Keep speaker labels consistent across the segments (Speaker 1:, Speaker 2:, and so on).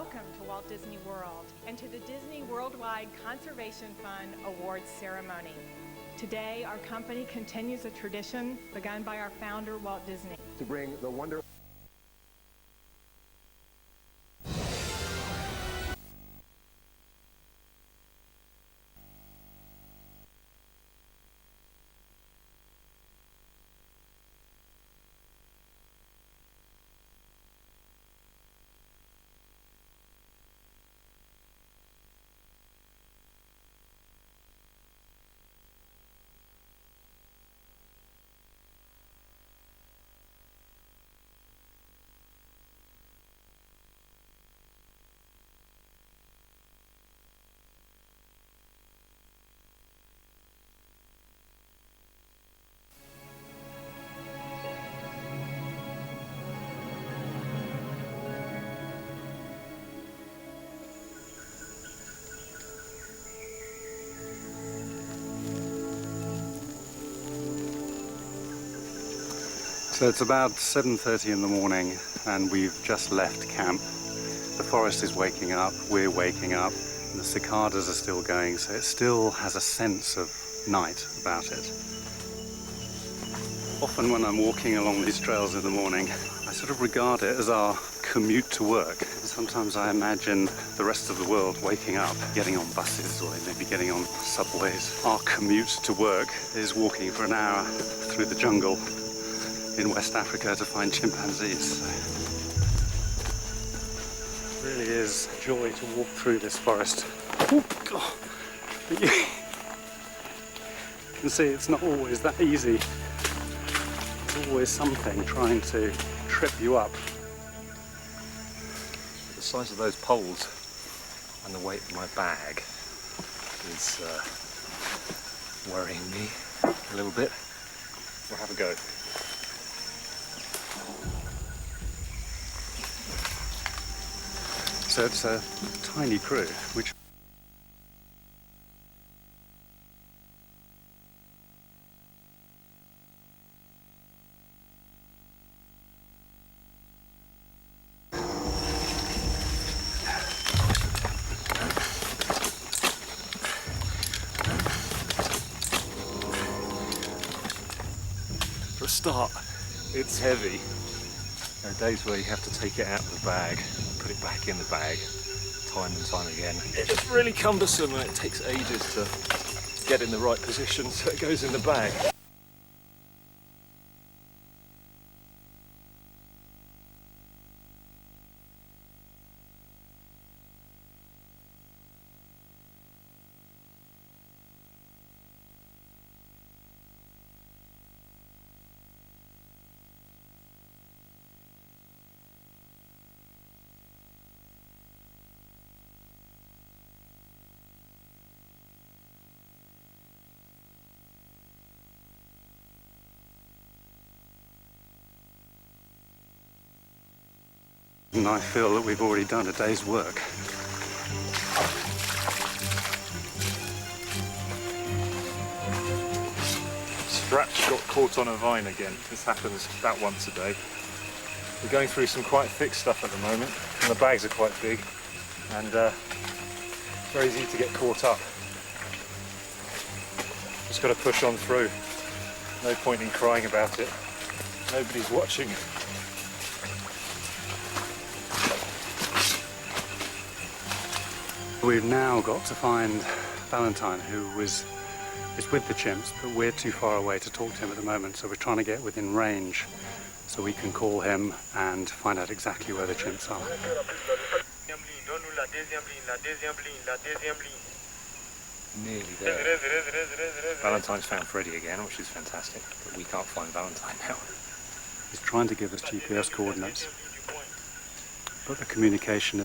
Speaker 1: Welcome to Walt Disney World and to the Disney Worldwide Conservation Fund Awards ceremony. Today, our company continues a tradition begun by our founder, Walt Disney.
Speaker 2: To bring the wonder
Speaker 3: So it's about 7:30 in the morning and we've just left camp. The forest is waking up, we're waking up, and the cicadas are still going, so it still has a sense of night about it. Often when I'm walking along these trails in the morning, I sort of regard it as our commute to work. Sometimes I imagine the rest of the world waking up, getting on buses or maybe getting on subways. Our commute to work is walking for an hour through the jungle in West Africa to find chimpanzees. So it really is a joy to walk through this forest. Oh, God. You can see it's not always that easy. There's always something trying to trip you up.
Speaker 4: The size of those poles and the weight of my bag is worrying me a little bit. We'll have a go.
Speaker 3: So it's a tiny crew, which
Speaker 4: For a start, it's heavy. There are days where you have to take it out of the bag, put it back in the bag, time and time again. It's just really cumbersome and it takes ages to get in the right position so it goes in the bag.
Speaker 3: and I feel that we've already done a day's work.
Speaker 4: Straps got caught on a vine again. This happens about once a day. We're going through some quite thick stuff at the moment, and the bags are quite big, and very easy to get caught up. Just got to push on through. No point in crying about it. Nobody's watching.
Speaker 3: We've now got to find Valentine, who is with the chimps, but we're too far away to talk to him at the moment, so we're trying to get within range so we can call him and find out exactly where the chimps are.
Speaker 4: Nearly there. Valentine's found Freddy again, which is fantastic, but we can't find Valentine now.
Speaker 3: He's trying to give us GPS coordinates, but the communication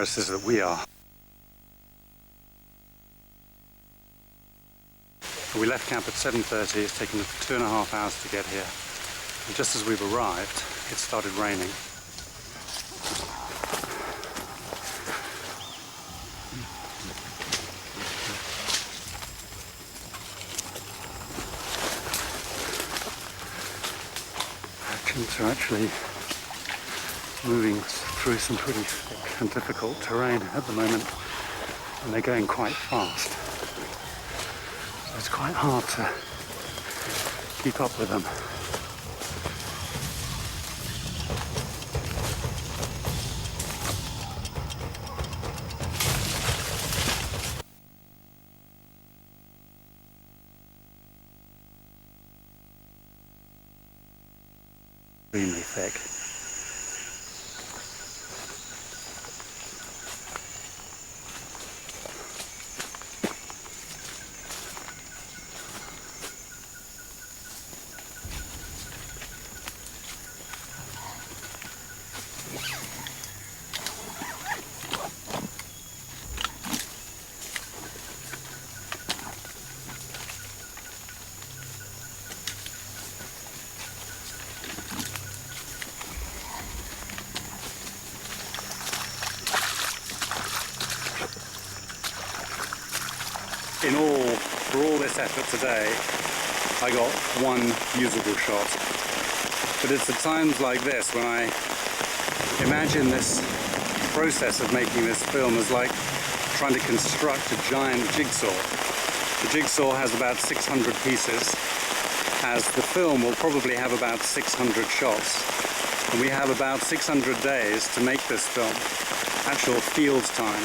Speaker 3: virus is that we are. We left camp at 7:30. It's taken us 2.5 hours to get here. And just as we've arrived, it started raining. goats are actually moving through some pretty thick and difficult terrain at the moment, and they're going quite fast. So it's quite hard to keep up with them. Extremely thick. In all, for all this effort today, I got one usable shot. But it's at times like this when I imagine this process of making this film as like trying to construct a giant jigsaw. The jigsaw has about 600 pieces, as the film will probably have about 600 shots. And we have about 600 days to make this film, actual field time.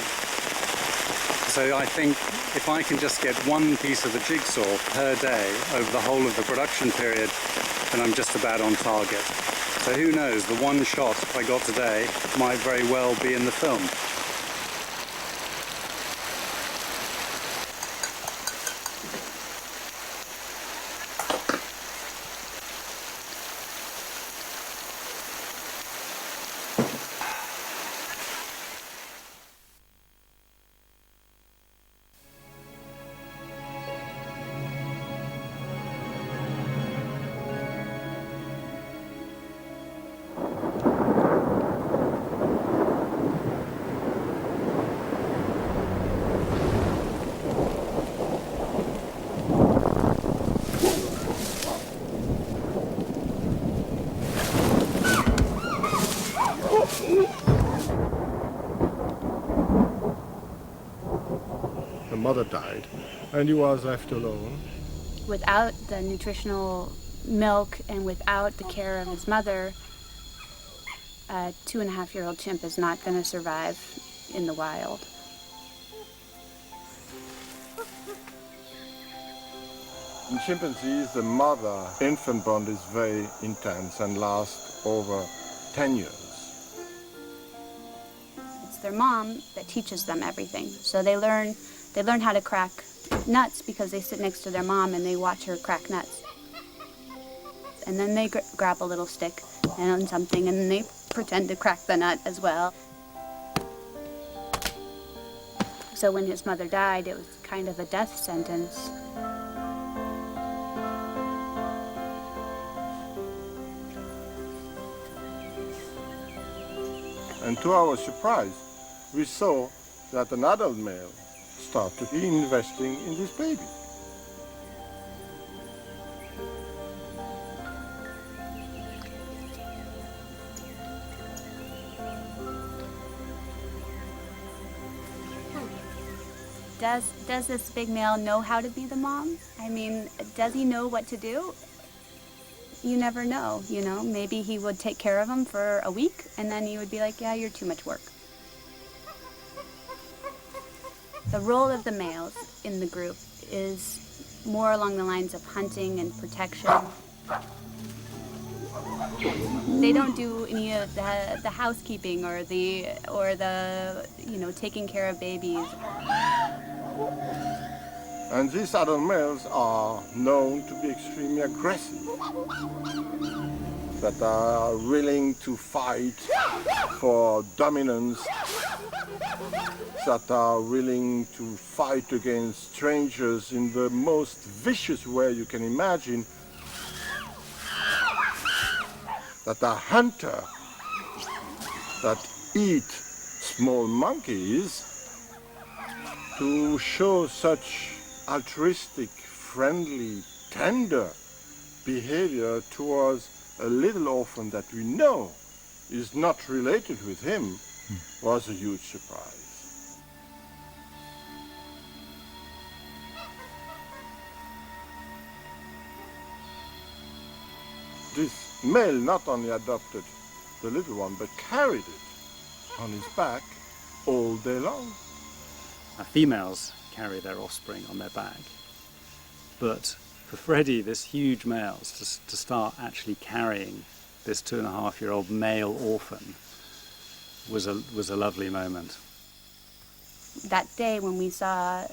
Speaker 3: So I think if I can just get one piece of the jigsaw per day over the whole of the production period, then I'm just about on target. So who knows, the one shot I got today might very well be in the film.
Speaker 2: The mother died, and he was left alone.
Speaker 5: Without the nutritional milk and without the care of his mother, a 2.5-year-old chimp is not going to survive in the wild.
Speaker 2: In chimpanzees, the mother-infant bond is very intense and lasts over 10 years.
Speaker 5: It's their mom that teaches them everything. So they learn how to crack nuts because they sit next to their mom and they watch her crack nuts. And then they grab a little stick and something and they pretend to crack the nut as well. So when his mother died, it was kind of a death sentence.
Speaker 2: And to our surprise, we saw that an adult male started investing in this baby.
Speaker 5: Does this big male know how to be the mom? I mean, does he know what to do? You never know, you know. Maybe he would take care of him for a week, and then he would be like, yeah, you're too much work. The role of the males in the group is more along the lines of hunting and protection. They don't do any of the housekeeping or the taking care of babies.
Speaker 2: And these adult males are known to be extremely aggressive, that are willing to fight for dominance, that are willing to fight against strangers in the most vicious way you can imagine, that are hunters, that eat small monkeys, to show such altruistic, friendly, tender behavior towards a little orphan that we know is not related with him was a huge surprise. This male not only adopted the little one, but carried it on his back all day long.
Speaker 3: Now, females carry their offspring on their back, but for Freddie, this huge male, to start actually carrying this 2.5-year-old male orphan was a lovely moment.
Speaker 5: That day when we saw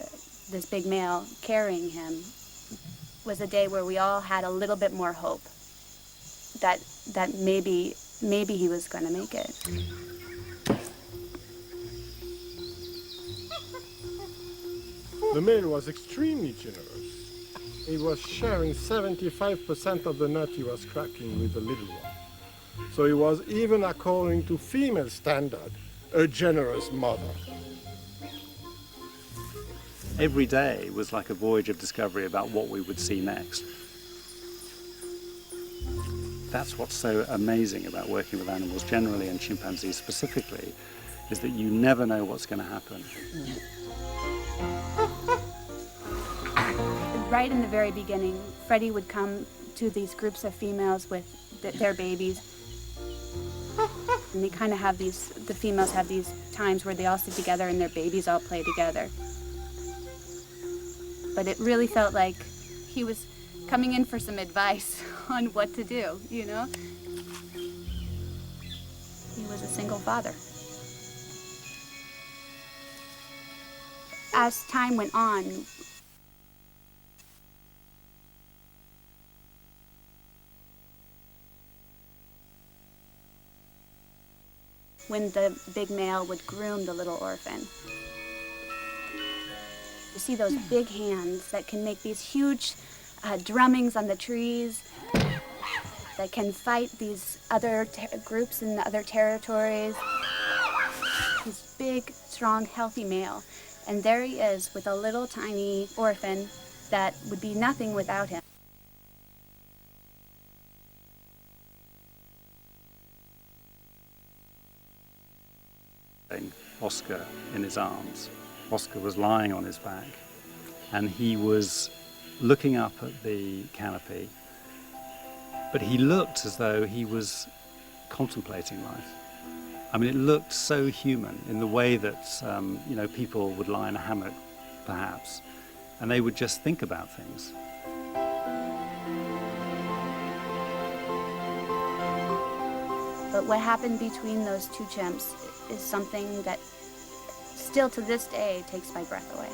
Speaker 5: this big male carrying him was a day where we all had a little bit more hope that maybe he was going to make it.
Speaker 2: The male was extremely generous. He was sharing 75% of the nut he was cracking with the little one. So he was, even according to female standard, a generous mother.
Speaker 3: Every day was like a voyage of discovery about what we would see next. That's what's so amazing about working with animals generally and chimpanzees specifically, is that you never know what's going to happen.
Speaker 5: Right in the very beginning, Freddie would come to these groups of females with their babies. And they kind of have the females have these times where they all sit together and their babies all play together. But it really felt like he was coming in for some advice on what to do, you know? He was a single father. As time went on, when the big male would groom the little orphan. You see those big hands that can make these huge drummings on the trees, that can fight these other groups in the other territories. He's big, strong, healthy male. And there he is with a little tiny orphan that would be nothing without him.
Speaker 3: Oscar in his arms. Oscar was lying on his back and he was looking up at the canopy, but he looked as though he was contemplating life. I mean, it looked so human in the way that people would lie in a hammock perhaps and they would just think about things.
Speaker 5: But what happened between those two chimps is something that still to this day takes my breath away.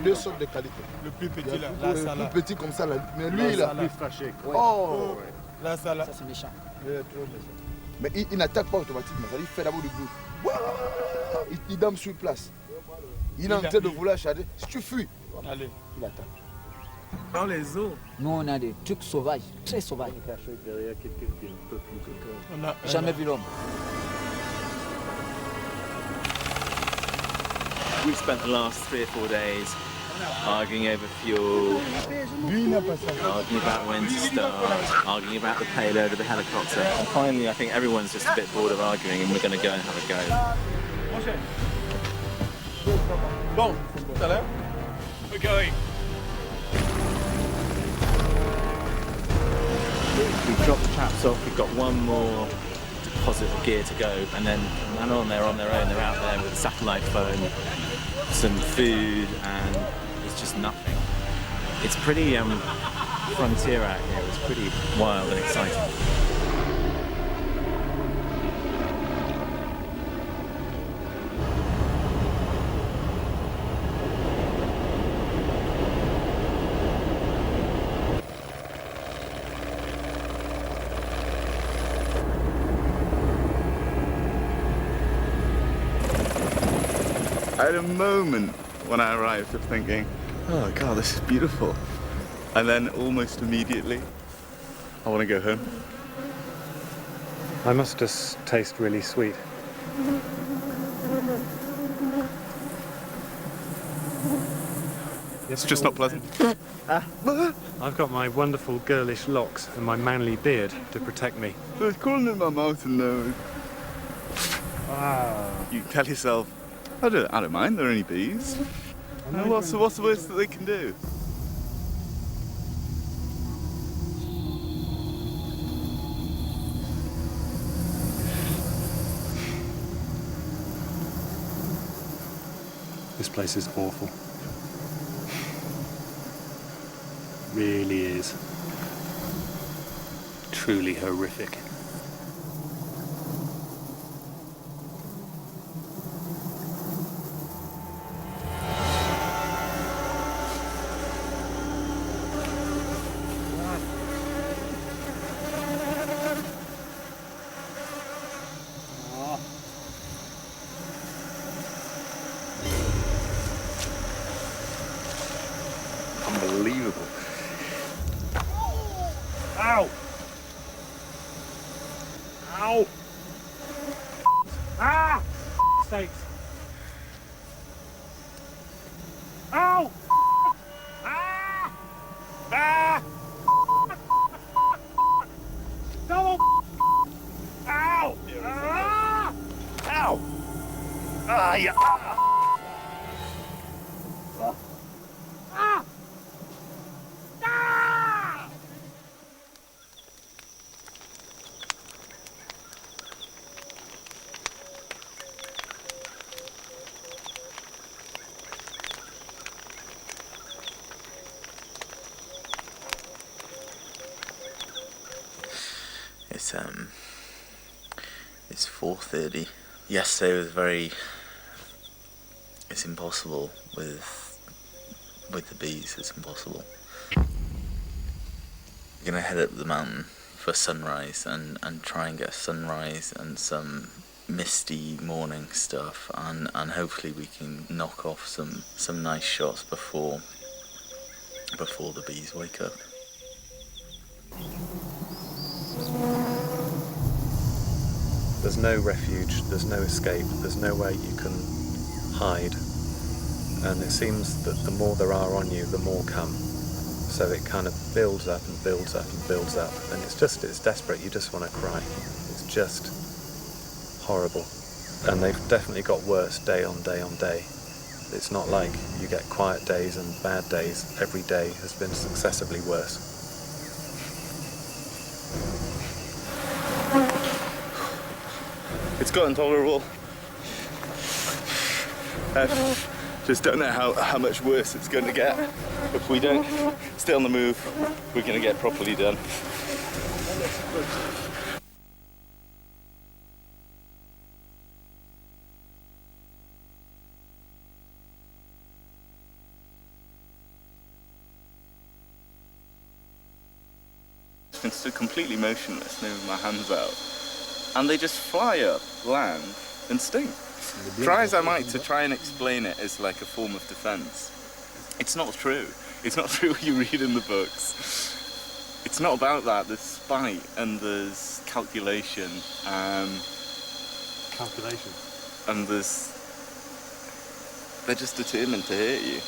Speaker 6: deux sortes de qualités.
Speaker 7: Le plus petit
Speaker 6: Il y a
Speaker 7: là,
Speaker 6: le
Speaker 7: là,
Speaker 6: plus,
Speaker 7: ça là.
Speaker 6: plus petit comme ça là. Mais lui là.
Speaker 2: Plus fâché.
Speaker 6: Oh.
Speaker 7: Là, ça là.
Speaker 8: Ça c'est méchant.
Speaker 6: Il est trop méchant. Mais il n'attaque pas automatiquement. Il fait d'abord du bruit. Il dame sur place. Il est en train de vouloir charger. Si tu fuis,
Speaker 7: Allez.
Speaker 6: il attaque.
Speaker 7: Dans les eaux,
Speaker 8: Nous on a des trucs sauvages, très sauvages.
Speaker 7: on a
Speaker 8: Jamais vu l'homme.
Speaker 9: We spent the last 3 or 4 days arguing over fuel, arguing about when to start, arguing about the payload of the helicopter. And finally, I think everyone's just a bit bored of arguing and we're going to go and have a go.
Speaker 7: Bon, tout à l'heure.
Speaker 4: We're going.
Speaker 9: We've dropped the traps off, we've got one more deposit of gear to go, and then they're on their own, they're out there with a satellite phone, some food, and it's just nothing. It's pretty frontier out here, it's pretty wild and exciting.
Speaker 10: I had a moment when I arrived of thinking, oh God, this is beautiful. And then almost immediately, I want to go home.
Speaker 3: I must just taste really sweet.
Speaker 10: It's just not pleasant.
Speaker 3: I've got my wonderful girlish locks and my manly beard to protect me.
Speaker 10: There's crawling in my mouth and nose. You tell yourself, I don't mind, there are only bees. And what's the worst that they can do?
Speaker 3: This place is awful. Really is. Truly horrific.
Speaker 10: Unbelievable.
Speaker 4: Ow! Ow! Ah! Sakes. Ow! Ah! Ah! Double! Ow! Ah! Ow! Ah, yeah! Ah! Ah! Ah!
Speaker 11: It's 4:30. Yesterday was it's impossible with the bees, it's impossible. We're gonna head up the mountain for sunrise and try and get sunrise and some misty morning stuff, and hopefully we can knock off some nice shots before the bees wake up.
Speaker 3: There's no refuge, there's no escape, there's nowhere you can hide. And it seems that the more there are on you, the more come. So it kind of builds up and builds up and builds up. And it's desperate, you just want to cry. It's just horrible. And they've definitely got worse day on day on day. It's not like you get quiet days and bad days. Every day has been successively worse.
Speaker 10: It's got intolerable. Just don't know how much worse it's going to get. If we don't stay on the move, we're going to get properly done. been stood completely motionless, moving my hands out, and they just fly up, land, and sting. Try as I might to try and explain it as like a form of defense. It's not true. It's not true what you read in the books. It's not about that. There's spite and there's calculation.
Speaker 4: Calculation?
Speaker 10: And they're just determined to hurt you.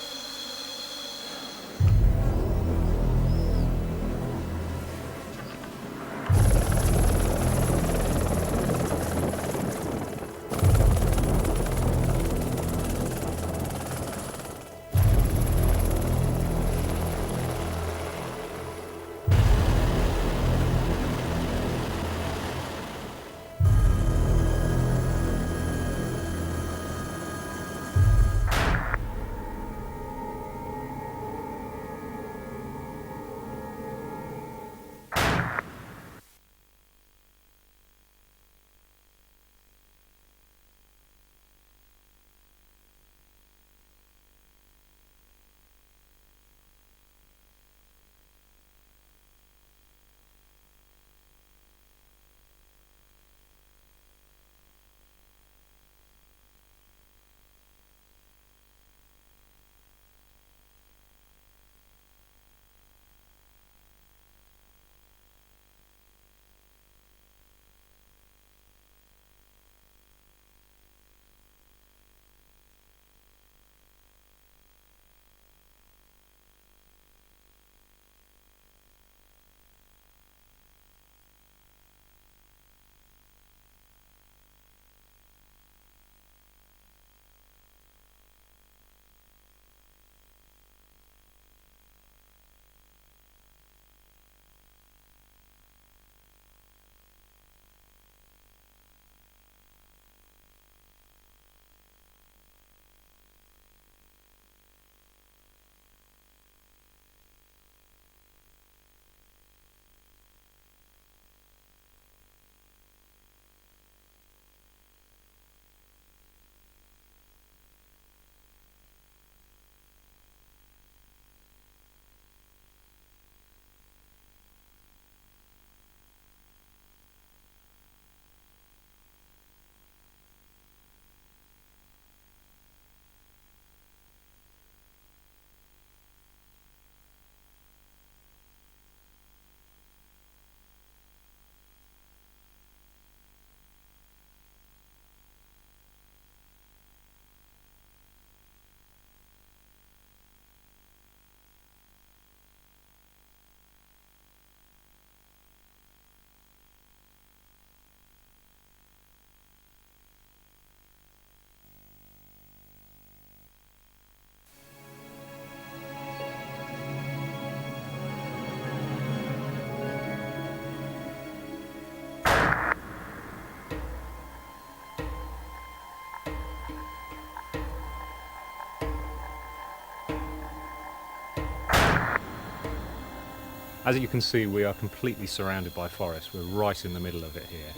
Speaker 4: As you can see, we are completely surrounded by forest. We're right in the middle of it here.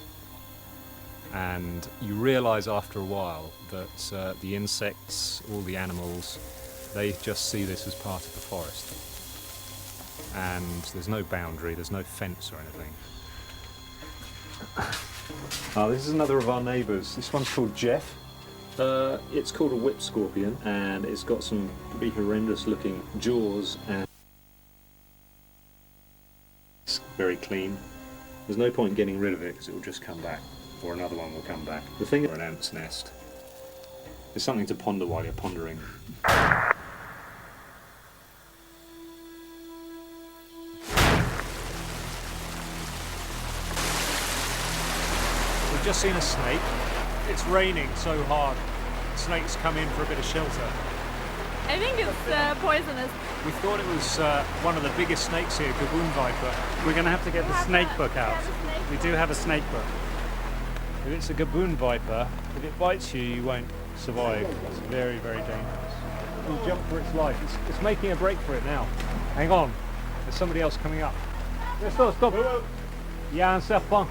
Speaker 4: And you realise after a while that the insects, all the animals, they just see this as part of the forest. And there's no boundary, there's no fence or anything. This is another of our neighbours. This one's called Jeff. It's called a whip scorpion, and it's got some pretty horrendous looking jaws, and it's very clean. There's no point getting rid of it because it will just come back, or another one will come back. The thing is an ant's nest. It's something to ponder while you're pondering. We've just seen a snake. It's raining so hard. Snakes come in for a bit of shelter.
Speaker 12: I think it's poisonous.
Speaker 4: We thought it was one of the biggest snakes here, gaboon viper.
Speaker 13: We're going to have to get the snake book out. We do have a snake book. If it's a gaboon viper, if it bites you, you won't survive. It's very, very dangerous. It will jump for its life. It's making a break for it now. Hang on. There's somebody else coming up. Stop, stop. Il y a un serpent.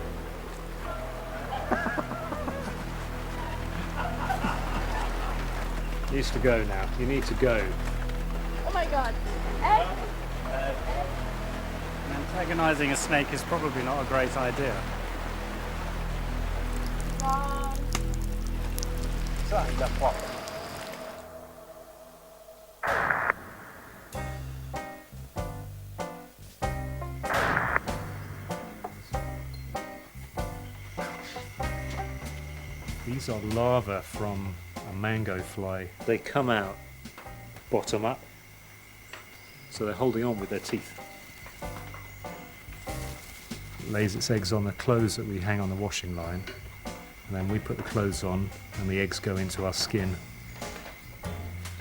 Speaker 13: Needs to go now. You need to go.
Speaker 12: Oh my god. Ed?
Speaker 13: Agonizing a snake is probably not a great idea. These are larvae from a mango fly. They come out bottom up, so they're holding on with their teeth. It lays its eggs on the clothes that we hang on the washing line, and then we put the clothes on and the eggs go into our skin.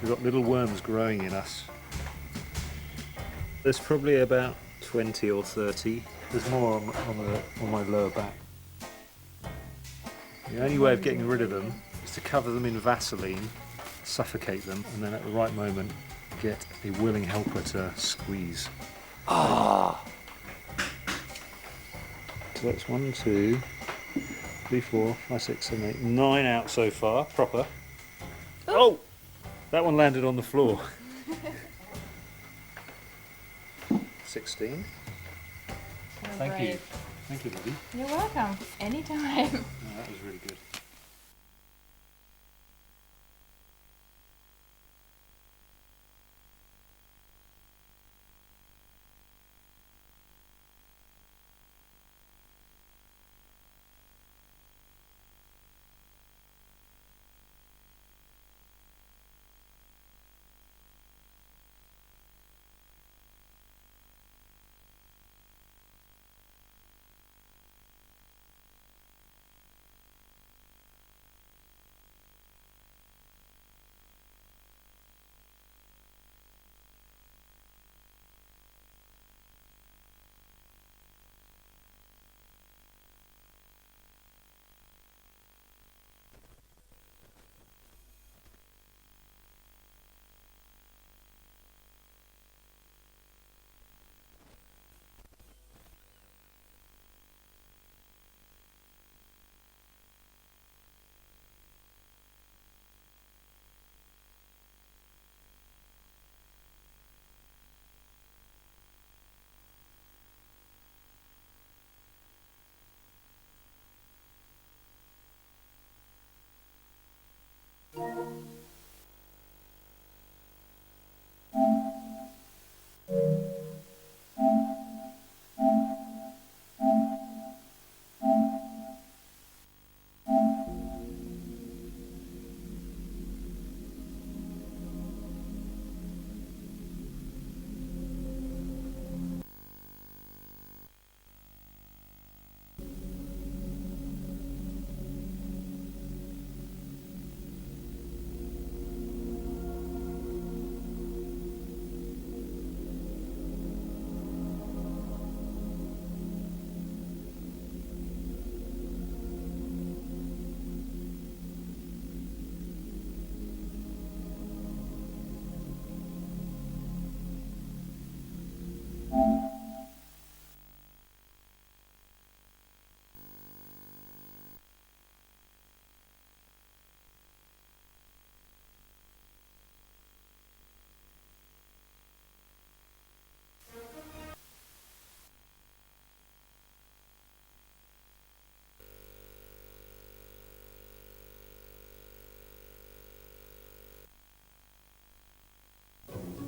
Speaker 13: We've got little worms growing in us. There's probably about 20 or 30. There's more on my lower back. The only way of getting rid of them is to cover them in Vaseline, suffocate them, and then at the right moment get a willing helper to squeeze. Ah! So that's 1, 2, 3, 4, 5, 6, 7, 8, 9 out so far, proper. Oh! That one landed on the floor. 16. Thank you. Thank you, Libby.
Speaker 12: You're welcome. Anytime.
Speaker 13: Oh, that was really good.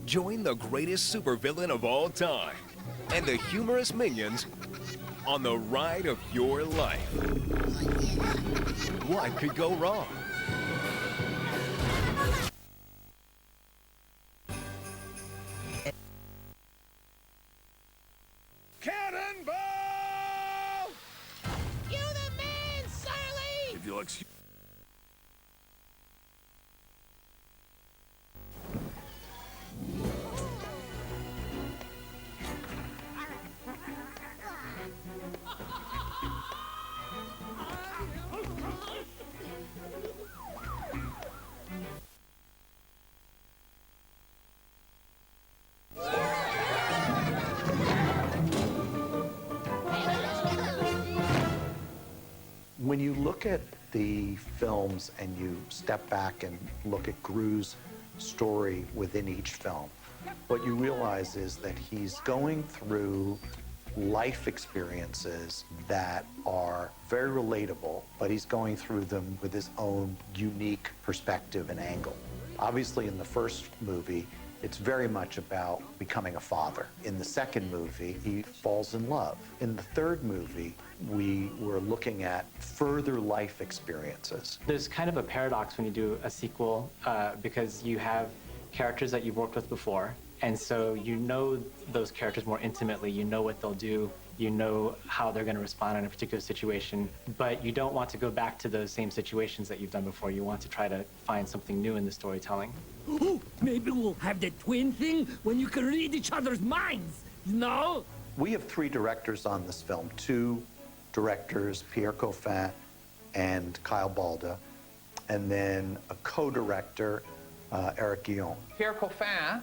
Speaker 14: Join the greatest supervillain of all time and the humorous minions on the ride of your life. What could go wrong?
Speaker 15: Cannonball! You the man, Surly!
Speaker 14: If you'll excuse
Speaker 16: When you look at the films and you step back and look at Gru's story within each film, what you realize is that he's going through life experiences that are very relatable, but he's going through them with his own unique perspective and angle. Obviously, in the first movie, it's very much about becoming a father. In the second movie, he falls in love. In the third movie, we were looking at further life experiences.
Speaker 17: There's kind of a paradox when you do a sequel because you have characters that you've worked with before, and so you know those characters more intimately. You know what they'll do. You know how they're going to respond in a particular situation, but you don't want to go back to those same situations that you've done before. You want to try to find something new in the storytelling.
Speaker 15: Ooh, maybe we'll have the twin thing when you can read each other's minds, you know?
Speaker 16: We have 3 directors on this film, 2 directors, Pierre Coffin and Kyle Balda, and then a co-director, Eric Guillon.
Speaker 18: Pierre Coffin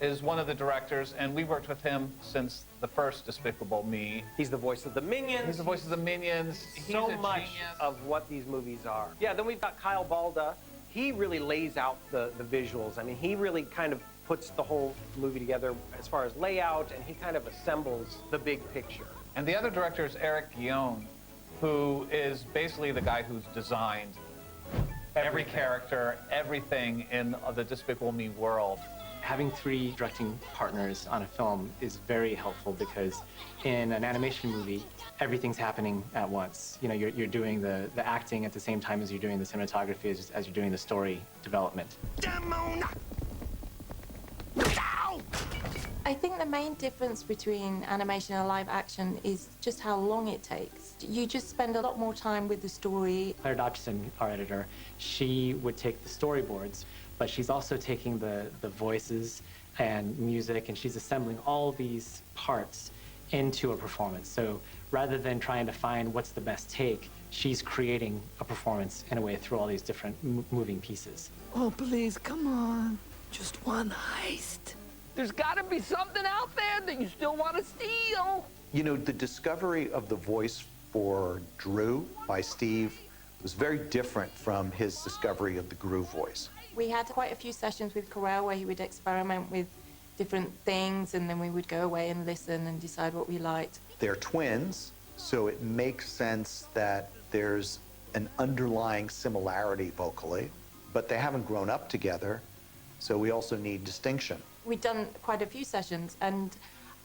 Speaker 18: is one of the directors, and we worked with him since the first Despicable Me.
Speaker 19: He's the voice of the Minions.
Speaker 18: He's the voice of the Minions.
Speaker 19: So much of what these movies are. Yeah, then we've got Kyle Balda. He really lays out the visuals. I mean, he really kind of puts the whole movie together as far as layout, and he kind of assembles the big picture.
Speaker 18: And the other director is Eric Guillon, who is basically the guy who's designed every character, everything in the Despicable Me world.
Speaker 17: Having 3 directing partners on a film is very helpful because in an animation movie, everything's happening at once. You know, you're doing the acting at the same time as you're doing the cinematography, as you're doing the story development.
Speaker 20: I think the main difference between animation and live action is just how long it takes. You just spend a lot more time with the story.
Speaker 17: Claire Dodgson, our editor, she would take the storyboards, but she's also taking the voices and music, and she's assembling all these parts into a performance. So rather than trying to find what's the best take, she's creating a performance in a way through all these different moving pieces.
Speaker 15: Oh, please, come on. Just one heist. There's got to be something out there that you still want to steal.
Speaker 16: You know, the discovery of the voice for Drew by Steve was very different from his discovery of the Gru voice.
Speaker 20: We had quite a few sessions with Carell where he would experiment with different things, and then we would go away and listen and decide what we liked.
Speaker 16: They're twins, so it makes sense that there's an underlying similarity vocally, but they haven't grown up together, so we also need distinction.
Speaker 20: We'd done quite a few sessions, and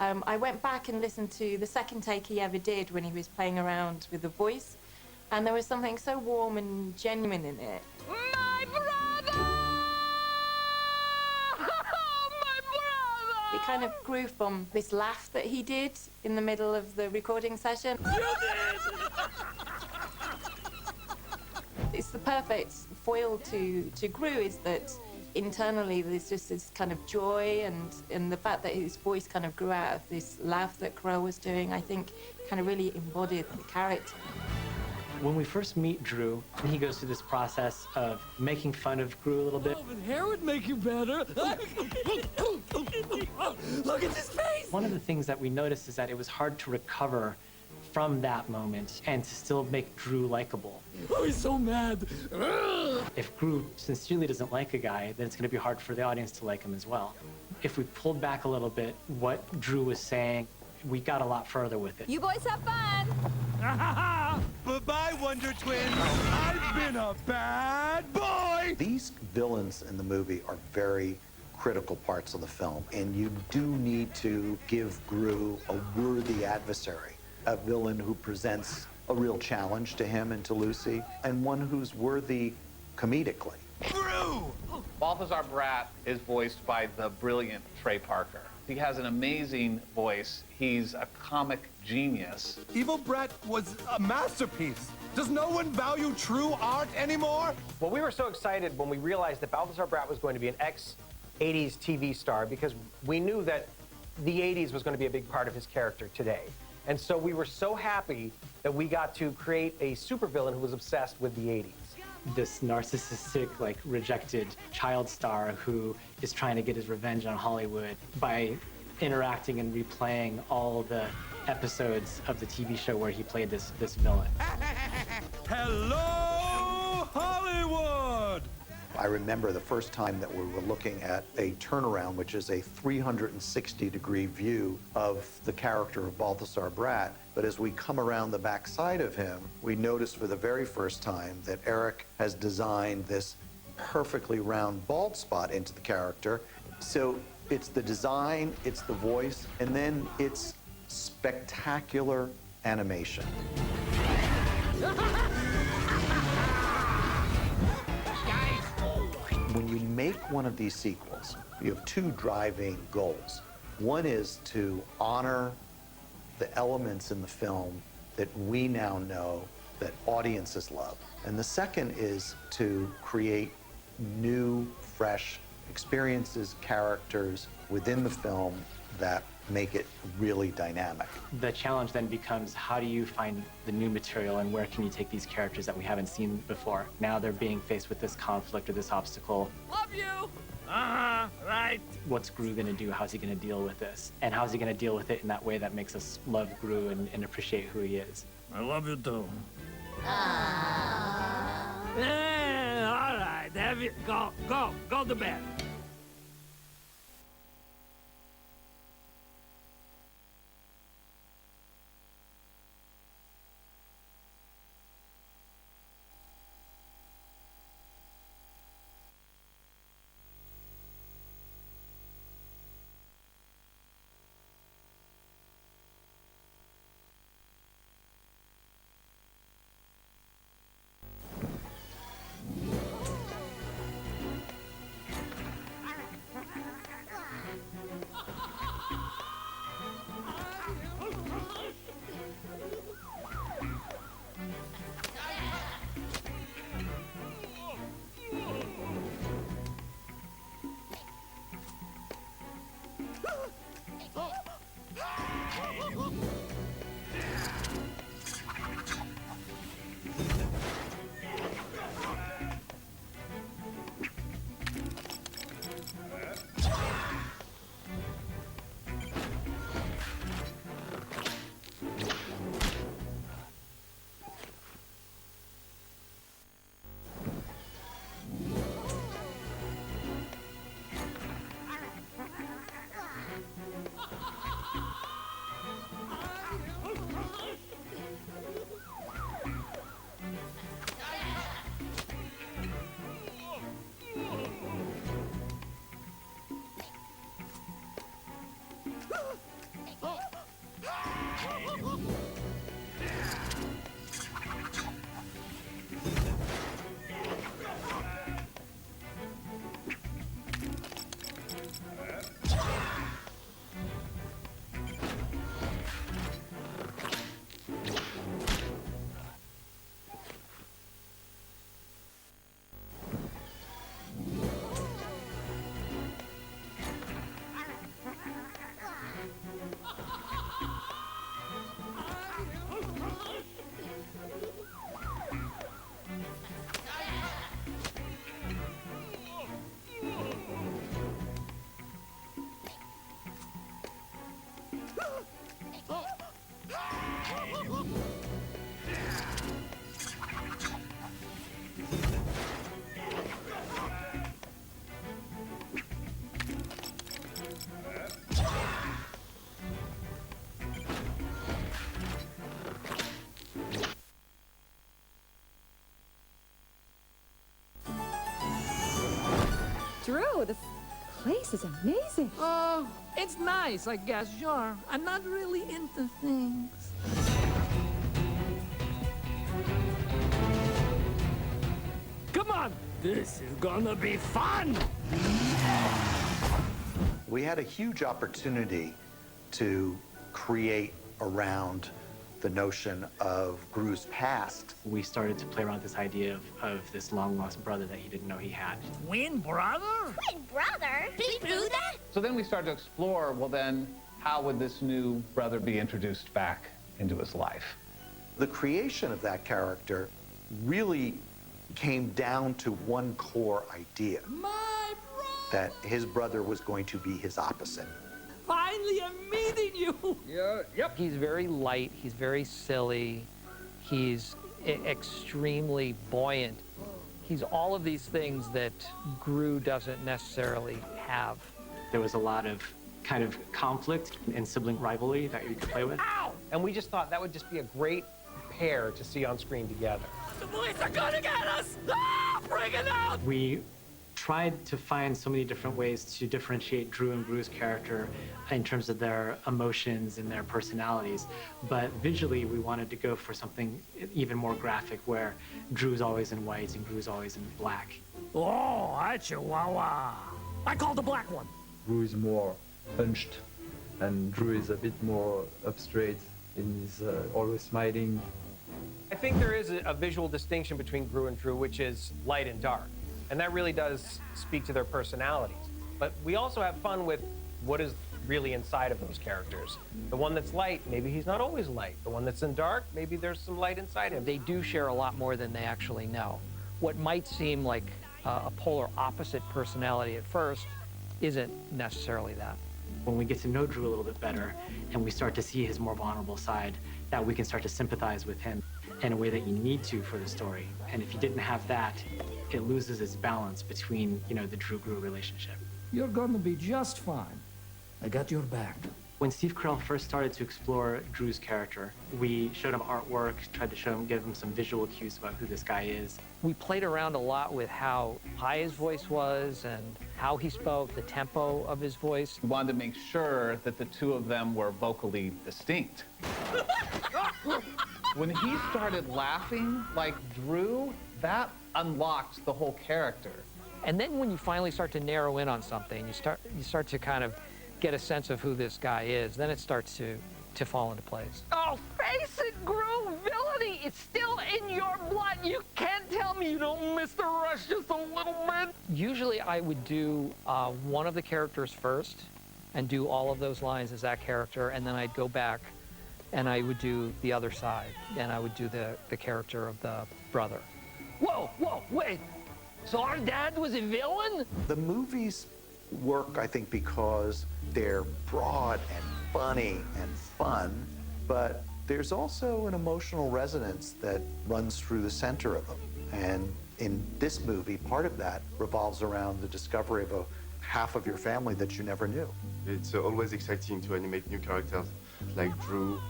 Speaker 20: I went back and listened to the second take he ever did when he was playing around with the voice, and there was something so warm and genuine in it.
Speaker 15: My brother! My brother!
Speaker 20: It kind of grew from this laugh that he did in the middle of the recording session.
Speaker 15: You did!
Speaker 20: It's the perfect foil to Gru, is that internally there's just this kind of joy, and the fact that his voice kind of grew out of this laugh that Carell was doing, I think kind of really embodied the character.
Speaker 17: When we first meet Drew, he goes through this process of making fun of Gru a little bit.
Speaker 15: But hair would make you better. Look at his face!
Speaker 17: One of the things that we noticed is that it was hard to recover from that moment and to still make Drew likable.
Speaker 15: Oh, he's so mad.
Speaker 17: If Gru sincerely doesn't like a guy, then it's going to be hard for the audience to like him as well. If we pulled back a little bit, what Drew was saying, we got a lot further with it.
Speaker 12: You boys have fun.
Speaker 7: Bye-bye, Wonder Twins. I've been a bad boy.
Speaker 16: These villains in the movie are very critical parts of the film, and you do need to give Gru a worthy adversary, a villain who presents a real challenge to him and to Lucy, and one who's worthy comedically.
Speaker 18: Gru! Balthazar Brat is voiced by the brilliant Trey Parker. He has an amazing voice. He's a comic genius.
Speaker 7: Evil Brat was a masterpiece. Does no one value true art anymore?
Speaker 19: Well, we were so excited when we realized that Balthazar Brat was going to be an ex-80s TV star, because we knew that the 80s was going to be a big part of his character today. And so we were so happy that we got to create a supervillain who was obsessed with the 80s.
Speaker 17: This narcissistic, rejected child star who is trying to get his revenge on Hollywood by interacting and replaying all the episodes of the TV show where he played this villain.
Speaker 7: Hello, Hollywood!
Speaker 16: I remember the first time that we were looking at a turnaround, which is a 360-degree view of the character of Balthasar Bratt. But as we come around the back side of him, we notice for the very first time that Eric has designed this perfectly round bald spot into the character. So it's the design, it's the voice, and then it's spectacular animation. When you make one of these sequels, you have two driving goals. One is to honor the elements in the film that we now know that audiences love. And the second is to create new, fresh experiences, characters within the film that make it really dynamic.
Speaker 17: The challenge then becomes, how do you find the new material and where can you take these characters that we haven't seen before? Now they're being faced with this conflict or this obstacle.
Speaker 15: Love you! Right.
Speaker 17: What's Gru gonna do? How's he gonna deal with this? And how's he gonna deal with it in that way that makes us love Gru and appreciate who he is?
Speaker 15: I love you too. All right, have you go to bed.
Speaker 21: Drew, this place is amazing.
Speaker 15: Oh, it's nice, I guess, sure. I'm not really into things. Come on, this is gonna be fun!
Speaker 16: We had a huge opportunity to create around the notion of Gru's past.
Speaker 17: We started to play around with this idea of this long-lost brother that he didn't know he had.
Speaker 15: Twin brother?
Speaker 22: Twin brother? Big brother?
Speaker 18: So then we started to explore, well then, how would this new brother be introduced back into his life?
Speaker 16: The creation of that character really came down to one core idea. That his brother was going to be his opposite.
Speaker 15: Finally, I'm meeting you!
Speaker 23: Yep. He's very light, he's very silly, he's extremely buoyant.
Speaker 19: He's all of these things that Gru doesn't necessarily have.
Speaker 17: There was a lot of kind of conflict and sibling rivalry that you could play with.
Speaker 19: Ow! And we just thought that would just be a great pair to see on screen together.
Speaker 15: The police are gonna get us! Ah, bring it out!
Speaker 17: We tried to find so many different ways to differentiate Drew and Gru's character in terms of their emotions and their personalities, but visually we wanted to go for something even more graphic where Drew's always in white and Gru's always in black.
Speaker 15: Oh, I chihuahua. I call the black one.
Speaker 1: Gru is more punched, and Drew is a bit more up straight, and he's always smiling.
Speaker 19: I think there is a visual distinction between Gru and Drew, which is light and dark. And that really does speak to their personalities. But we also have fun with what is really inside of those characters. The one that's light, maybe he's not always light. The one that's in dark, maybe there's some light inside him. They do share a lot more than they actually know. What might seem like a polar opposite personality at first isn't necessarily that.
Speaker 17: When we get to know Drew a little bit better and we start to see his more vulnerable side, that we can start to sympathize with him in a way that you need to for the story. And if you didn't have that, it loses its balance between, you know, the Drew-Gru relationship.
Speaker 15: You're gonna be just fine. I got your back.
Speaker 17: When Steve Carell first started to explore Drew's character, we showed him artwork, tried to give him some visual cues about who this guy is.
Speaker 19: We played around a lot with how high his voice was and how he spoke, the tempo of his voice.
Speaker 18: We wanted to make sure that the two of them were vocally distinct. When he started laughing like Drew, that unlocked the whole character.
Speaker 19: And then when you finally start to narrow in on something, you start to kind of get a sense of who this guy is, then it starts to fall into place.
Speaker 15: Oh, face it, Gru, villainy, it's still in your blood. You can't tell me you don't miss the rush just a little bit.
Speaker 19: Usually I would do one of the characters first and do all of those lines as that character, and then I'd go back and I would do the other side, and I would do the character of the brother.
Speaker 15: Whoa, wait. So our dad was a villain?
Speaker 16: The movies work, I think, because they're broad and funny and fun, but there's also an emotional resonance that runs through the center of them. And in this movie, part of that revolves around the discovery of a half of your family that you never knew.
Speaker 2: It's always exciting to animate new characters like Drew.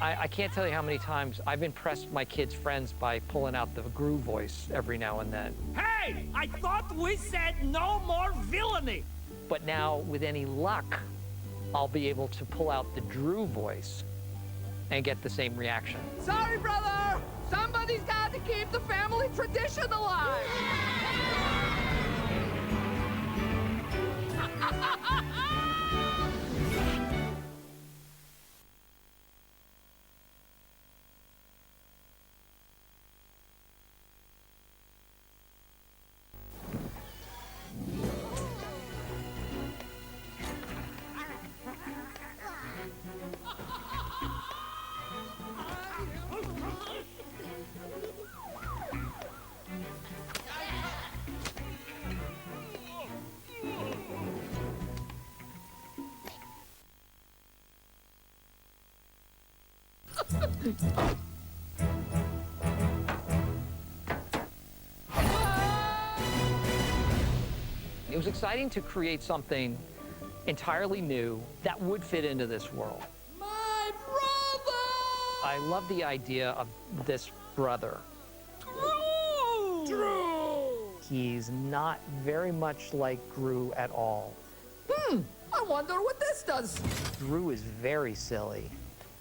Speaker 19: I can't tell you how many times I've impressed my kids' friends by pulling out the Gru voice every now and then.
Speaker 15: Hey, I thought we said no more villainy.
Speaker 19: But now, with any luck, I'll be able to pull out the Drew voice and get the same reaction.
Speaker 15: Sorry, brother. Somebody's got to keep the family tradition alive.
Speaker 19: It was exciting to create something entirely new that would fit into this world.
Speaker 15: My brother!
Speaker 19: I love the idea of this brother.
Speaker 15: Drew!
Speaker 19: He's not very much like Gru at all.
Speaker 15: I wonder what this does.
Speaker 19: Gru is very silly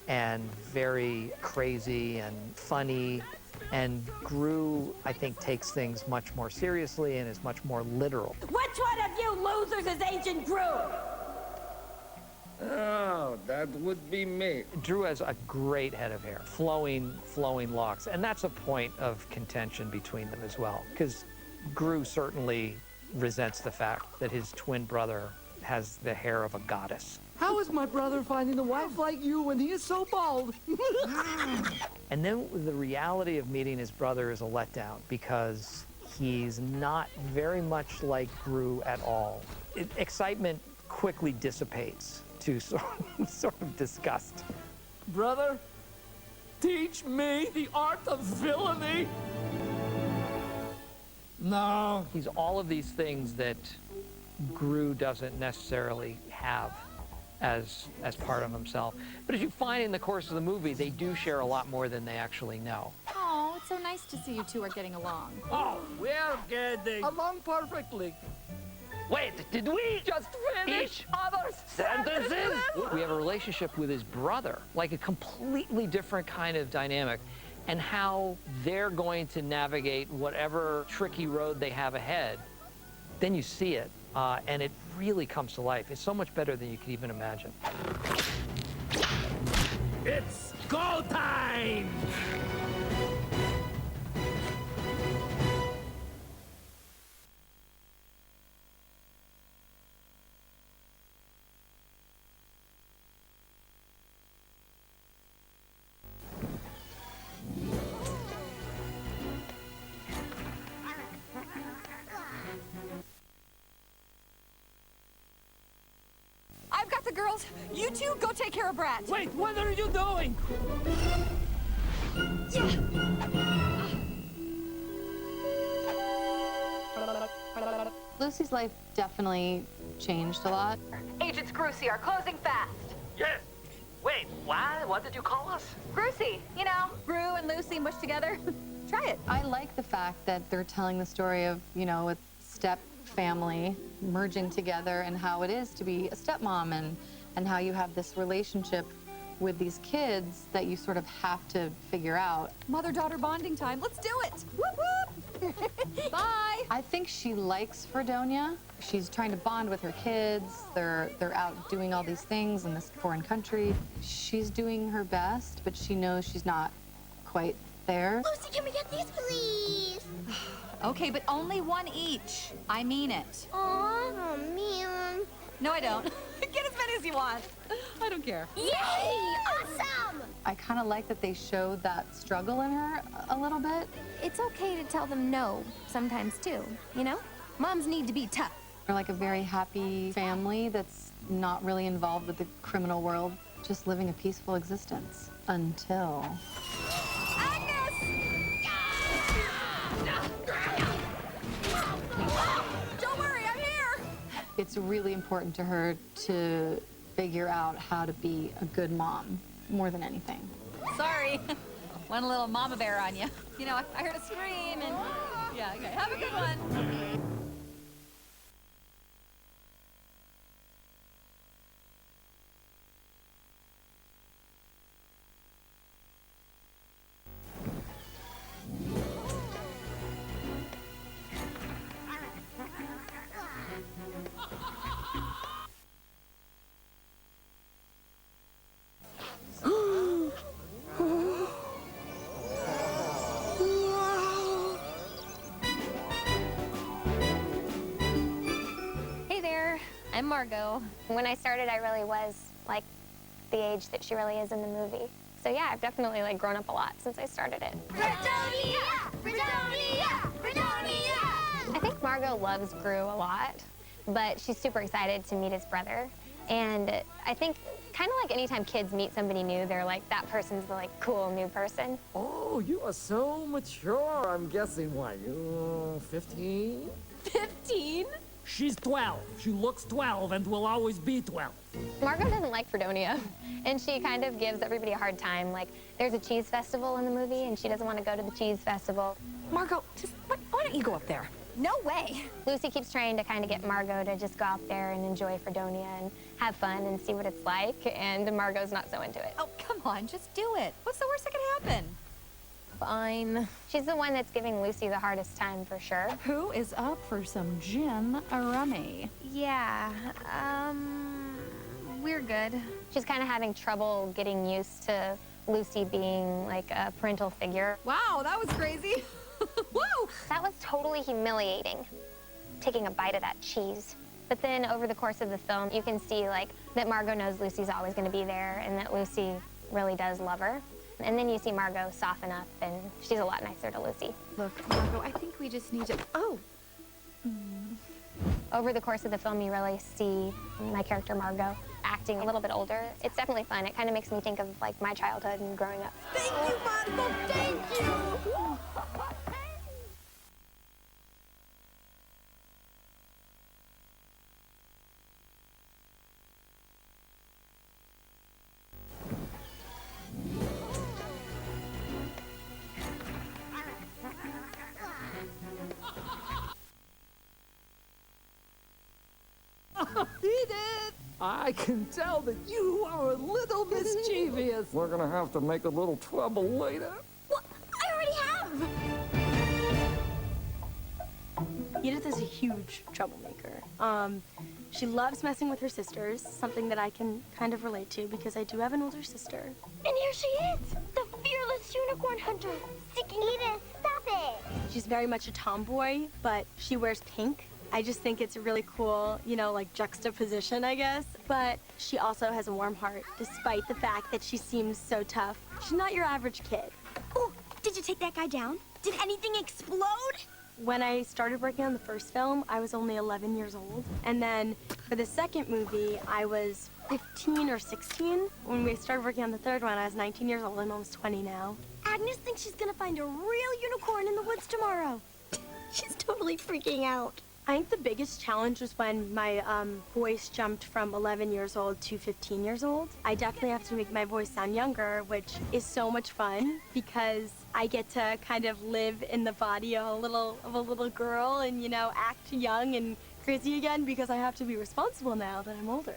Speaker 19: and very crazy and funny. And Gru, I think, takes things much more seriously and is much more literal.
Speaker 22: Which one of you losers is Agent Gru?
Speaker 15: Oh, that would be me.
Speaker 19: Drew has a great head of hair, flowing locks. And that's a point of contention between them as well, because Gru certainly resents the fact that his twin brother has the hair of a goddess.
Speaker 15: How is my brother finding a wife like you when he is so bald?
Speaker 19: And then the reality of meeting his brother is a letdown because he's not very much like Gru at all. Excitement quickly dissipates to sort of disgust.
Speaker 15: Brother, teach me the art of villainy.
Speaker 23: No. He's all of these things that Gru doesn't necessarily have as part of himself. But as you find in the course of the movie, they do share a lot more than they actually know.
Speaker 21: Oh, it's so nice to see you two are getting along.
Speaker 23: Oh, we're getting along perfectly. Wait, did we just finish each other's sentences? We have a relationship with his brother, like a completely different kind of dynamic, and how they're going to navigate whatever tricky road they have ahead. Then you see it, and it really comes to life. It's so much better than you could even imagine.
Speaker 15: It's go time!
Speaker 21: I've got the girls. You two go take care of Brad.
Speaker 15: Wait, what are you doing?
Speaker 5: Lucy's life definitely changed a lot.
Speaker 21: Agents Grucy are closing fast.
Speaker 23: Yes. Wait, what? What did you call us?
Speaker 21: Grucy, you know, Gru and Lucy mushed together. Try it.
Speaker 5: I like the fact that they're telling the story of, you know, a step family merging together and how it is to be a stepmom and how you have this relationship with these kids that you sort of have to figure out.
Speaker 21: Mother-daughter bonding time. Let's do it. Whoop, whoop. Bye.
Speaker 5: I think she likes Fredonia. She's trying to bond with her kids. They're out doing all these things in this foreign country. She's doing her best, but she knows she's not quite there.
Speaker 21: Lucy, can we get these, please? Okay, but only one each. I mean it.
Speaker 22: Oh, man.
Speaker 21: No, I don't. Get as many as you want. I don't care.
Speaker 22: Yay! Awesome!
Speaker 5: I kind of like that they showed that struggle in her a little bit.
Speaker 22: It's okay to tell them no sometimes, too, you know? Moms need to be tough.
Speaker 5: They're like a very happy family that's not really involved with the criminal world, just living a peaceful existence until...
Speaker 21: Don't worry, I'm here.
Speaker 5: It's really important to her to figure out how to be a good mom, more than anything.
Speaker 21: Sorry. Went a little mama bear on you. You know, I heard a scream and... Yeah, okay. Have a good one.
Speaker 6: I'm Margot. When I started, I really was like the age that she really is in the movie. So yeah, I've definitely like grown up a lot since I started it.
Speaker 22: Fredonia! Fredonia! Fredonia!
Speaker 6: I think Margot loves Gru a lot, but she's super excited to meet his brother. And I think kind of like anytime kids meet somebody new, they're like, that person's the like cool new person.
Speaker 15: Oh, you are so mature. I'm guessing, what, you 15?
Speaker 21: 15?
Speaker 15: She's 12. She looks 12 and will always be 12.
Speaker 6: Margot doesn't like Fredonia, and she kind of gives everybody a hard time. Like, there's a cheese festival in the movie, and she doesn't want to go to the cheese festival.
Speaker 21: Margot, just why don't you go up there? No way.
Speaker 6: Lucy keeps trying to kind of get Margot to just go out there and enjoy Fredonia and have fun and see what it's like, and Margot's not so into it.
Speaker 21: Oh, come on, just do it. What's the worst that could happen? Fine.
Speaker 6: She's the one that's giving Lucy the hardest time, for sure.
Speaker 21: Who is up for some gin rummy?
Speaker 6: Yeah, we're good. She's kind of having trouble getting used to Lucy being like a parental figure.
Speaker 21: Wow, that was crazy. Woo!
Speaker 6: That was totally humiliating, taking a bite of that cheese. But then over the course of the film, you can see like that Margot knows Lucy's always going to be there and that Lucy really does love her. And then you see Margot soften up, and she's a lot nicer to Lucy.
Speaker 21: Look, Margot, I think we just need to... Oh!
Speaker 6: Over the course of the film, you really see my character, Margot, acting a little bit older. It's definitely fun. It kind of makes me think of, like, my childhood and growing up.
Speaker 22: Thank you, Margot! Thank you!
Speaker 15: Edith! I can tell that you are a little mischievous. We're gonna have to make a little trouble later.
Speaker 8: I already have! Edith is a huge troublemaker. She loves messing with her sisters, something that I can kind of relate to because I do have an older sister.
Speaker 22: And here she is, the fearless unicorn hunter. Edith, stop it!
Speaker 8: She's very much a tomboy, but she wears pink. I just think it's a really cool, you know, like juxtaposition, I guess. But she also has a warm heart, despite the fact that she seems so tough. She's not your average kid.
Speaker 22: Oh, did you take that guy down? Did anything explode?
Speaker 8: When I started working on the first film, I was only 11 years old. And then for the second movie, I was 15 or 16. When we started working on the third one, I was 19 years old. I'm almost 20 now.
Speaker 22: Agnes thinks she's gonna find a real unicorn in the woods tomorrow. She's totally freaking out.
Speaker 8: I think the biggest challenge was when my voice jumped from 11 years old to 15 years old. I definitely have to make my voice sound younger, which is so much fun because I get to kind of live in the body of a little girl and, you know, act young and crazy again because I have to be responsible now that I'm older.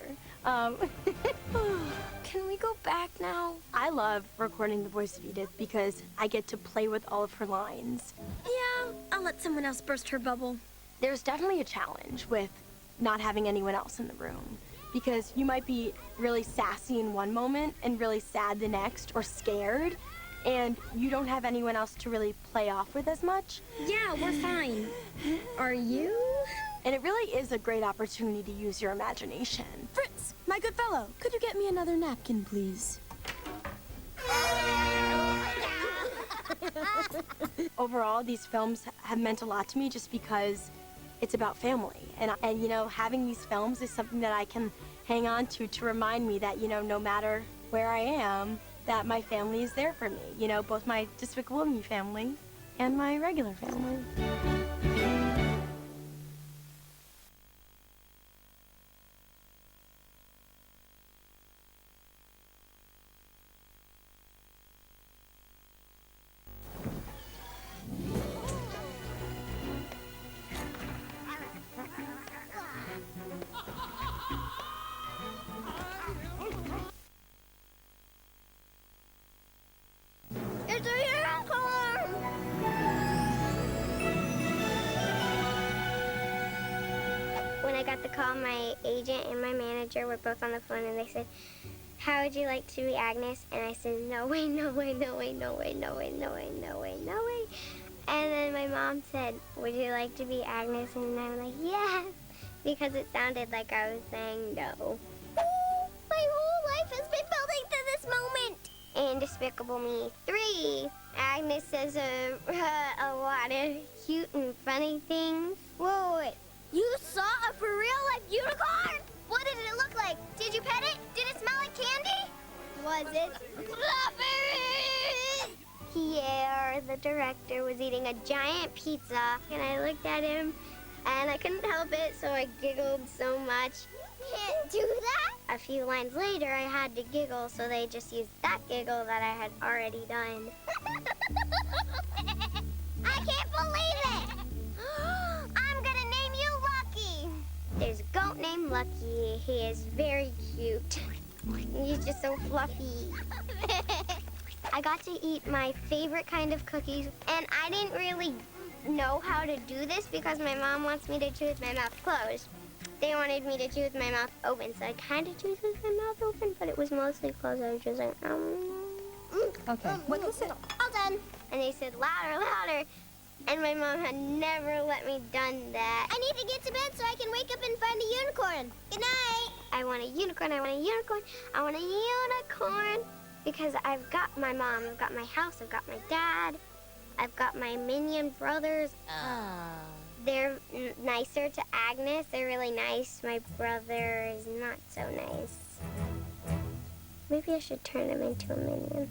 Speaker 22: Can we go back now?
Speaker 8: I love recording the voice of Edith because I get to play with all of her lines.
Speaker 22: Yeah, I'll let someone else burst her bubble.
Speaker 8: There's definitely a challenge with not having anyone else in the room because you might be really sassy in one moment and really sad the next or scared and you don't have anyone else to really play off with as much.
Speaker 22: Yeah, we're fine. Are you?
Speaker 8: And it really is a great opportunity to use your imagination.
Speaker 22: Fritz, my good fellow, could you get me another napkin, please?
Speaker 8: Overall, these films have meant a lot to me just because it's about family. And you know, having these films is something that I can hang on to remind me that, you know, no matter where I am, that my family is there for me. You know, both my Despicable Me family and my regular family.
Speaker 22: It's a unicorn!
Speaker 6: When I got the call, my agent and my manager were both on the phone and they said, "How would you like to be Agnes?" And I said, "No way, no way, no way, no way, no way, no way, no way, no way." And then my mom said, "Would you like to be Agnes?" And I'm like, "Yes," because it sounded like I was saying no.
Speaker 22: My whole life has been building to this moment!
Speaker 6: In Despicable Me 3, Agnes says a lot of cute and funny things.
Speaker 22: Whoa, wait. You saw a for real life unicorn? What did it look like? Did you pet it? Did it smell like candy? Was it fluffy?
Speaker 6: Pierre, the director, was eating a giant pizza, and I looked at him, and I couldn't help it, so I giggled so much.
Speaker 22: Can't do that?
Speaker 6: A few lines later, I had to giggle, so they just used that giggle that I had already done.
Speaker 22: I can't believe it! I'm gonna name you Lucky.
Speaker 6: There's a goat named Lucky. He is very cute. He's just so fluffy. I got to eat my favorite kind of cookies, and I didn't really know how to do this because my mom wants me to chew with my mouth closed. They wanted me to chew with my mouth open, so I kind of chewed with my mouth open, but it was mostly closed. I was just like,
Speaker 21: Okay, what is it?
Speaker 6: All done. And they said, louder, louder. And my mom had never let me done that.
Speaker 22: I need to get to bed so I can wake up and find a unicorn. Good night.
Speaker 6: I want a unicorn, I want a unicorn, I want a unicorn. Because I've got my mom, I've got my house, I've got my dad, I've got my minion brothers. They're nicer to Agnes. They're really nice. My brother is not so nice. Maybe I should turn him into a minion.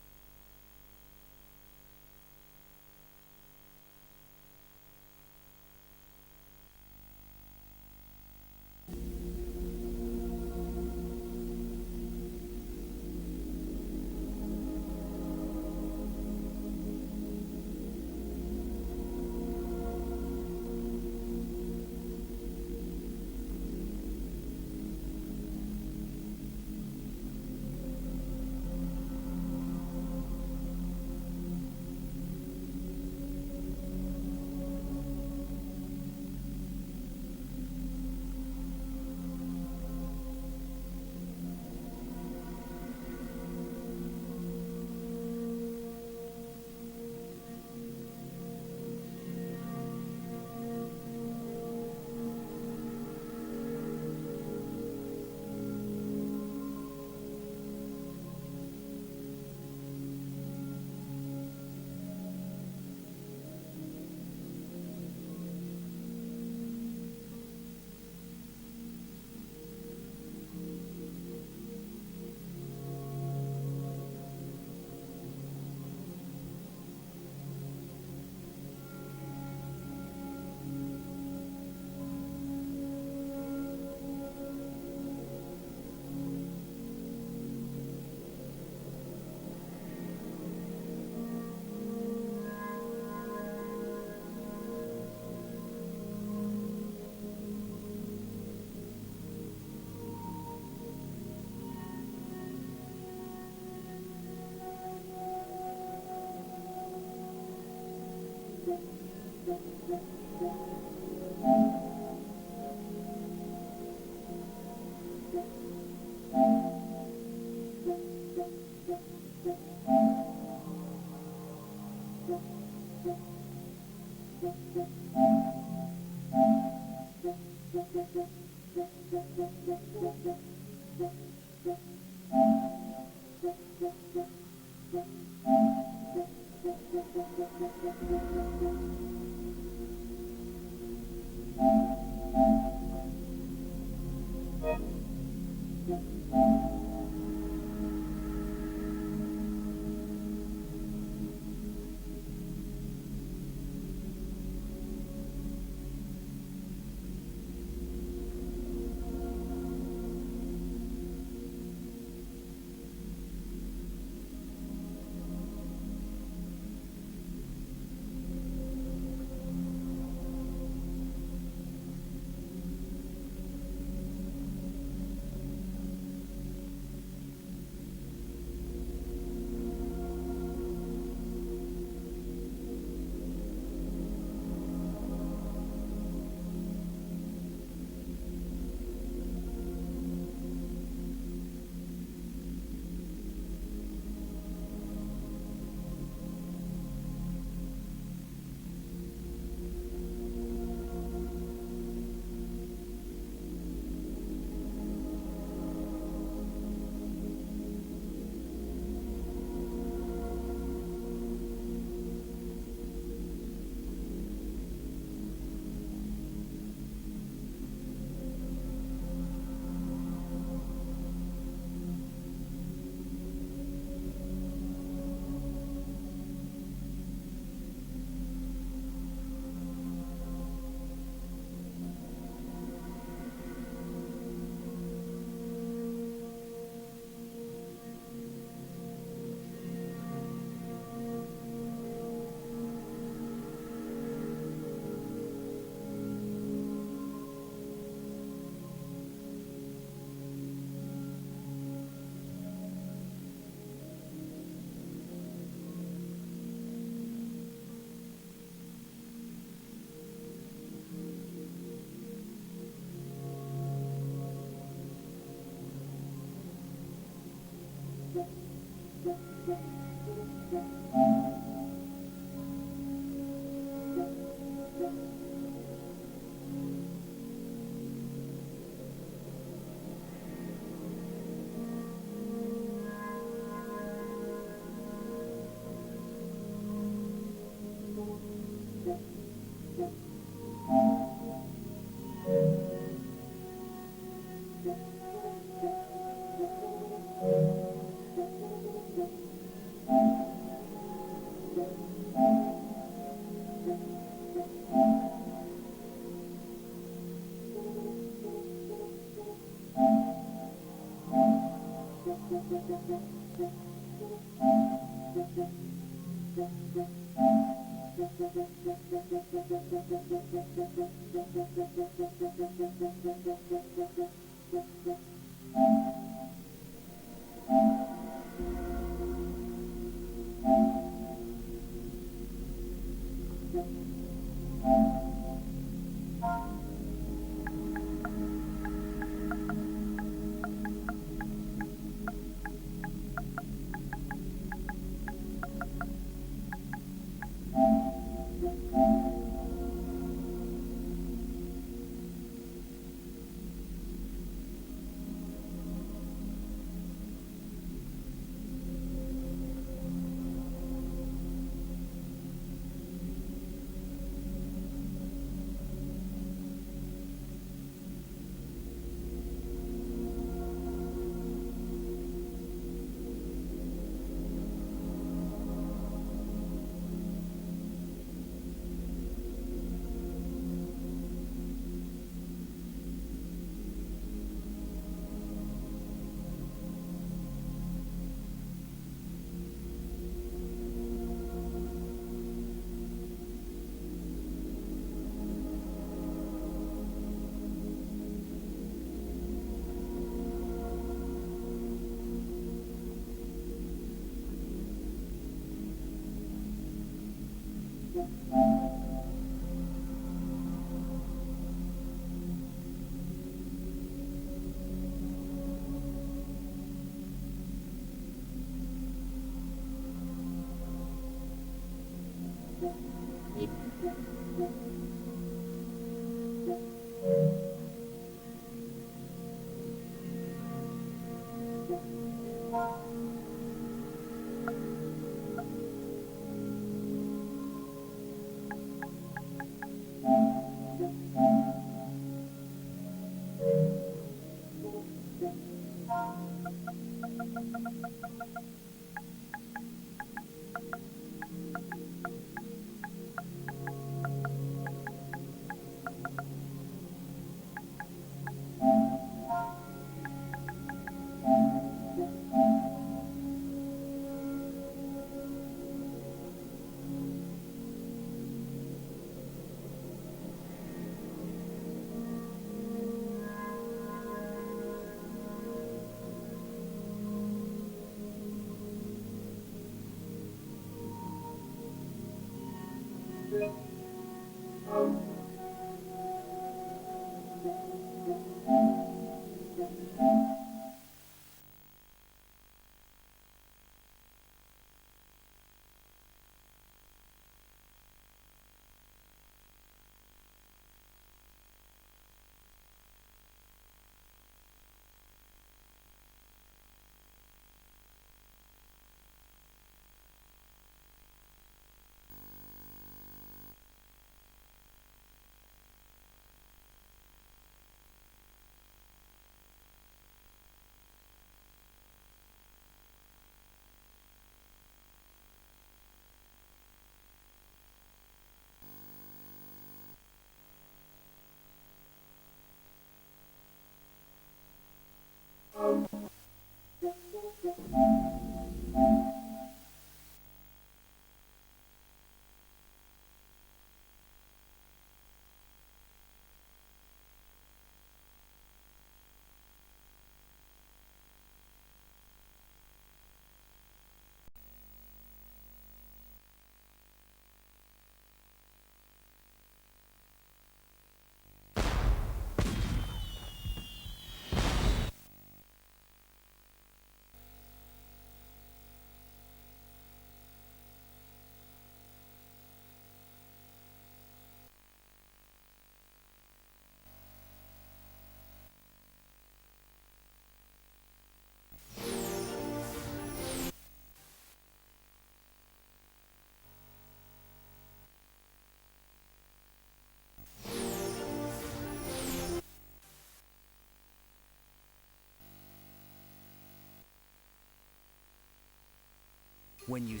Speaker 3: When you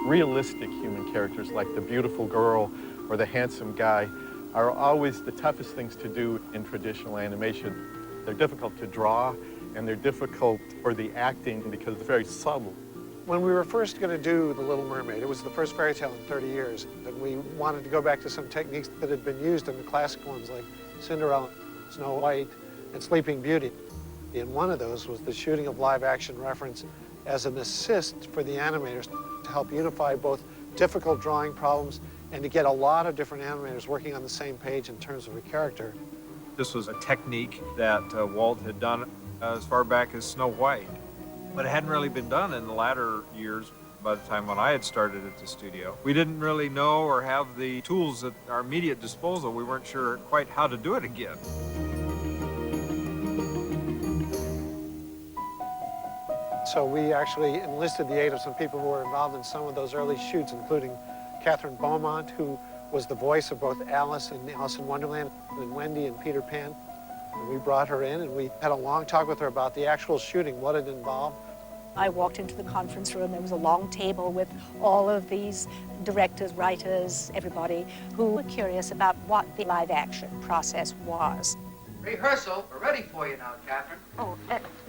Speaker 3: Realistic human characters like the beautiful girl or the handsome guy are always the toughest things to do in traditional animation. They're difficult to draw, and they're difficult for the acting because they're very subtle.
Speaker 9: When we were first going to do The Little Mermaid, it was the first fairy tale in 30 years, and we wanted to go back to some techniques that had been used in the classic ones like Cinderella, Snow White, and Sleeping Beauty. And one of those was the shooting of live-action reference as an assist for the animators to help unify both difficult drawing problems and to get a lot of different animators working on the same page in terms of a character.
Speaker 11: This was a technique that Walt had done as far back as Snow White, but it hadn't really been done in the latter years by the time when I had started at the studio. We didn't really know or have the tools at our immediate disposal. We weren't sure quite how to do it again.
Speaker 9: So we actually enlisted the aid of some people who were involved in some of those early shoots, including Catherine Beaumont, who was the voice of both Alice in Alice in Wonderland and Wendy and Peter Pan. And we brought her in and we had a long talk with her about the actual shooting, what it involved.
Speaker 24: I walked into the conference room. There was a long table with all of these directors, writers, everybody who were curious about what the live action process was.
Speaker 25: Rehearsal, we're ready for you now, Catherine.
Speaker 24: Oh,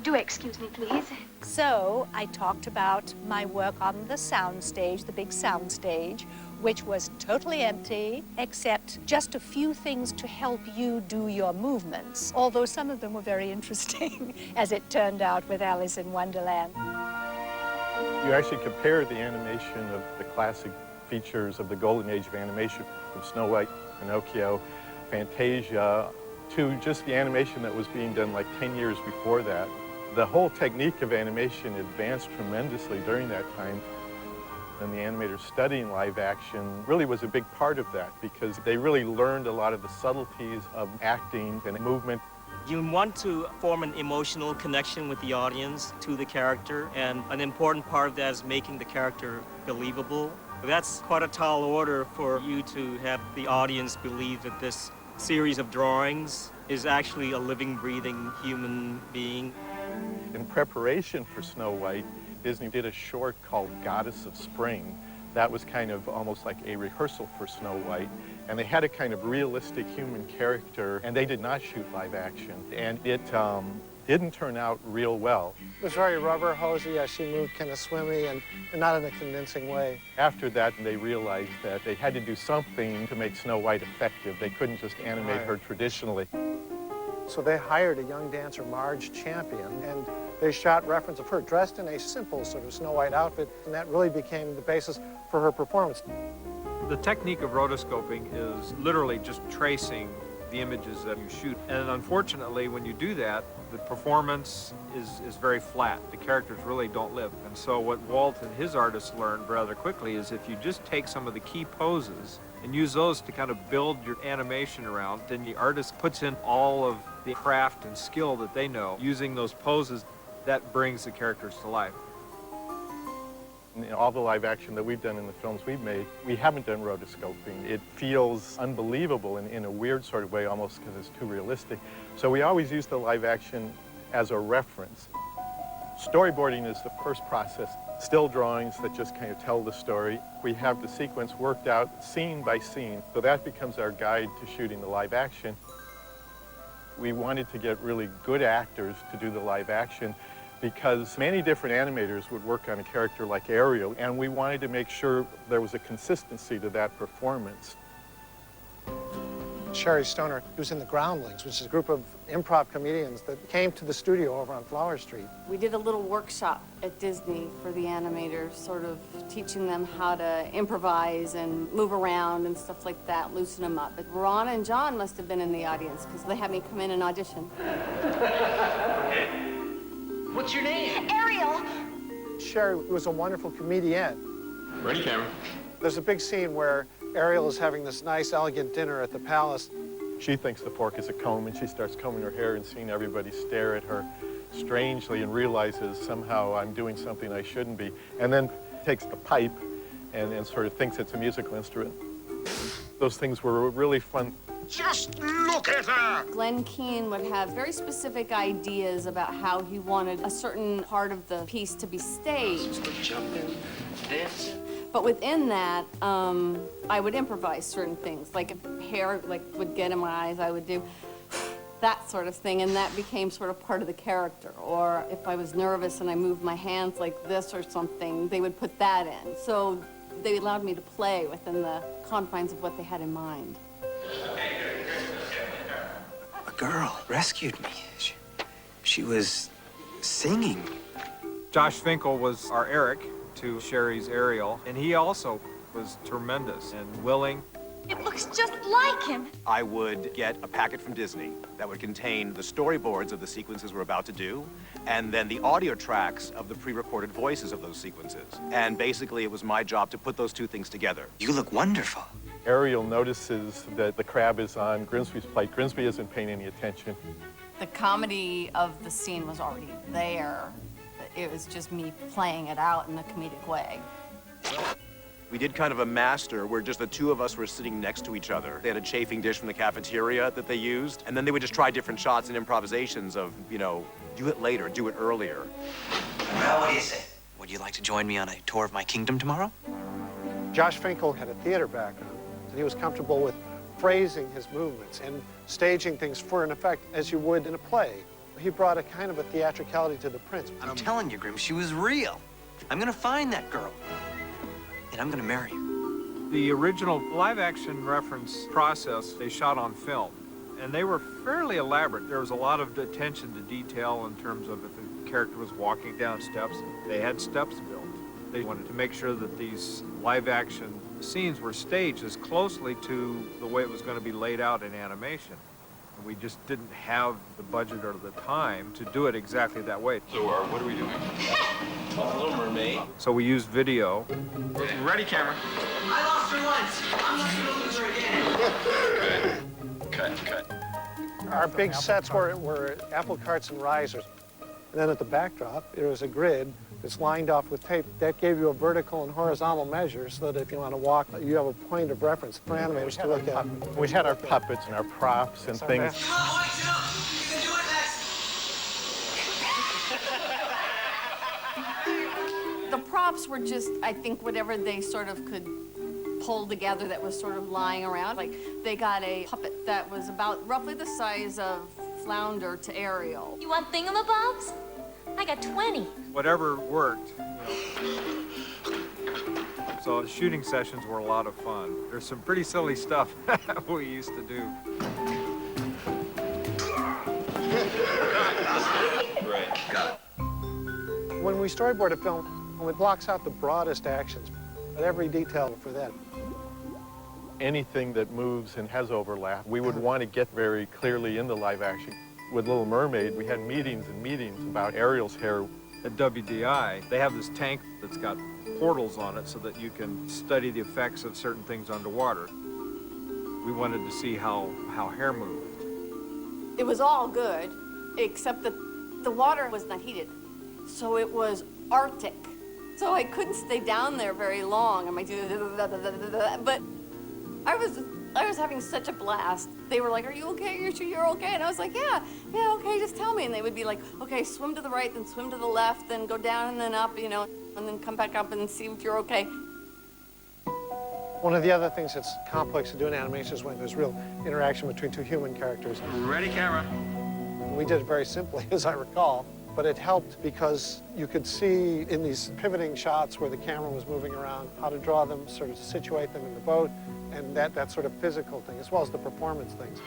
Speaker 24: do excuse me, please. So I talked about my work on the sound stage, the big sound stage, which was totally empty, except just a few things to help you do your movements, although some of them were very interesting, as it turned out with Alice in Wonderland.
Speaker 3: You actually compare the animation of the classic features of the golden age of animation from Snow White, Pinocchio, Fantasia, to just the animation that was being done like 10 years before that. The whole technique of animation advanced tremendously during that time. And the animators studying live action really was a big part of that because they really learned a lot of the subtleties of acting and movement.
Speaker 26: You want to form an emotional connection with the audience to the character, and an important part of that is making the character believable. That's quite a tall order for you to have the audience believe that this series of drawings is actually a living, breathing human being.
Speaker 3: In preparation for Snow White, Disney did a short called Goddess of Spring. That was kind of almost like a rehearsal for Snow White. And they had a kind of realistic human character, and they did not shoot live action. And it didn't turn out real well.
Speaker 9: It was very rubber, hosey, she moved kind of swimmy and not in a convincing way.
Speaker 3: After that, they realized that they had to do something to make Snow White effective. They couldn't just animate her traditionally.
Speaker 9: So they hired a young dancer, Marge Champion, and they shot reference of her dressed in a simple sort of Snow White outfit, and that really became the basis for her performance.
Speaker 11: The technique of rotoscoping is literally just tracing the images that you shoot. And unfortunately, when you do that, the performance is very flat. The characters really don't live. And so what Walt and his artists learned rather quickly is if you just take some of the key poses and use those to kind of build your animation around, then the artist puts in all of the craft and skill that they know. Using those poses, that brings the characters to life.
Speaker 3: In all the live action that we've done in the films we've made, we haven't done rotoscoping. It feels unbelievable in a weird sort of way, almost because it's too realistic. So we always use the live action as a reference. Storyboarding is the first process. Still drawings that just kind of tell the story. We have the sequence worked out scene by scene, so that becomes our guide to shooting the live action. We wanted to get really good actors to do the live action because many different animators would work on a character like Ariel, and we wanted to make sure there was a consistency to that performance.
Speaker 9: Sherry Stoner, who's in the Groundlings, which is a group of improv comedians that came to the studio over on Flower Street.
Speaker 27: We did a little workshop at Disney for the animators, sort of teaching them how to improvise and move around and stuff like that, loosen them up. But Ron and John must have been in the audience because they had me come in and audition.
Speaker 25: What's your name?
Speaker 22: Ariel.
Speaker 9: Sherry was a wonderful comedian.
Speaker 25: Ready, camera.
Speaker 9: There's a big scene where Ariel is having this nice, elegant dinner at the palace.
Speaker 3: She thinks the fork is a comb, and she starts combing her hair and seeing everybody stare at her strangely and realizes somehow I'm doing something I shouldn't be. And then takes the pipe and sort of thinks it's a musical instrument. Those things were really fun.
Speaker 27: Just look at her! Glenn Keane would have very specific ideas about how he wanted a certain part of the piece to be staged.
Speaker 25: Jumping, dancing.
Speaker 27: But within that, I would improvise certain things. Like if hair would get in my eyes, I would do that sort of thing, and that became sort of part of the character. Or if I was nervous and I moved my hands like this or something, they would put that in. So they allowed me to play within the confines of what they had in mind.
Speaker 4: A girl rescued me. She was singing.
Speaker 11: Josh Finkel was our Eric to Sherry's Ariel, and he also was tremendous and willing.
Speaker 22: It looks just like him.
Speaker 7: I would get a packet from Disney that would contain the storyboards of the sequences we're about to do, and then the audio tracks of the pre-recorded voices of those sequences. And basically, it was my job to put those two things together.
Speaker 4: You look wonderful.
Speaker 3: Ariel notices that the crab is on Grimsby's plate. Grimsby isn't paying any attention.
Speaker 27: The comedy of the scene was already there. It was just me playing it out in a comedic way.
Speaker 7: We did kind of a master where just the two of us were sitting next to each other. They had a chafing dish from the cafeteria that they used, and then they would just try different shots and improvisations of, you know, do it later, do it earlier.
Speaker 4: Well, what do you say? Would you like to join me on a tour of my kingdom tomorrow?
Speaker 9: Josh Finkel had a theater background, and he was comfortable with phrasing his movements and staging things for an effect as you would in a play. He brought a kind of a theatricality to the prince.
Speaker 4: I'm telling you, Grim, she was real. I'm gonna find that girl, and I'm gonna marry her.
Speaker 11: The original live-action reference process, they shot on film, and they were fairly elaborate. There was a lot of attention to detail in terms of if a character was walking down steps, they had steps built. They wanted to make sure that these live-action scenes were staged as closely to the way it was going to be laid out in animation. And we just didn't have the budget or the time to do it exactly that way.
Speaker 25: So what are we doing? Little Mermaid.
Speaker 11: So we used video.
Speaker 25: Ready, camera.
Speaker 4: I lost her once. I'm not gonna lose her again.
Speaker 25: Good. Cut.
Speaker 9: Our big sets were apple carts and risers. And then at the backdrop, there was a grid that's lined off with tape. That gave you a vertical and horizontal measure so that if you want to walk, you have a point of reference for animators to look at.
Speaker 3: We had our puppets and our props and things.
Speaker 27: The props were just, I think, whatever they sort of could pull together that was sort of lying around. Like, they got a puppet that was about roughly the size of Flounder to Ariel.
Speaker 22: You want thingamabobs? I got 20.
Speaker 11: Whatever worked, you know. So the shooting sessions were a lot of fun. There's some pretty silly stuff we used to do.
Speaker 25: Right. Got it.
Speaker 9: When we storyboard a film, it blocks out the broadest actions, but every detail for that.
Speaker 3: Anything that moves and has overlap, we would want to get very clearly in the live action. With Little Mermaid, we had meetings and meetings about Ariel's hair.
Speaker 11: At WDI, they have this tank that's got portals on it so that you can study the effects of certain things underwater. We wanted to see how hair moved.
Speaker 27: It was all good, except that the water was not heated. So it was Arctic. So I couldn't stay down there very long. I might do but I was having such a blast. They were like, "Are you okay? You're sure you're okay?" And I was like, yeah, okay, just tell me. And they would be like, "Okay, swim to the right, then swim to the left, then go down and then up, you know, and then come back up and see if you're okay."
Speaker 9: One of the other things that's complex to do in animation is when there's real interaction between two human characters.
Speaker 25: Ready, camera.
Speaker 9: We did it very simply, as I recall, but it helped because you could see in these pivoting shots where the camera was moving around how to draw them, sort of situate them in the boat, and that sort of physical thing, as well as the performance things.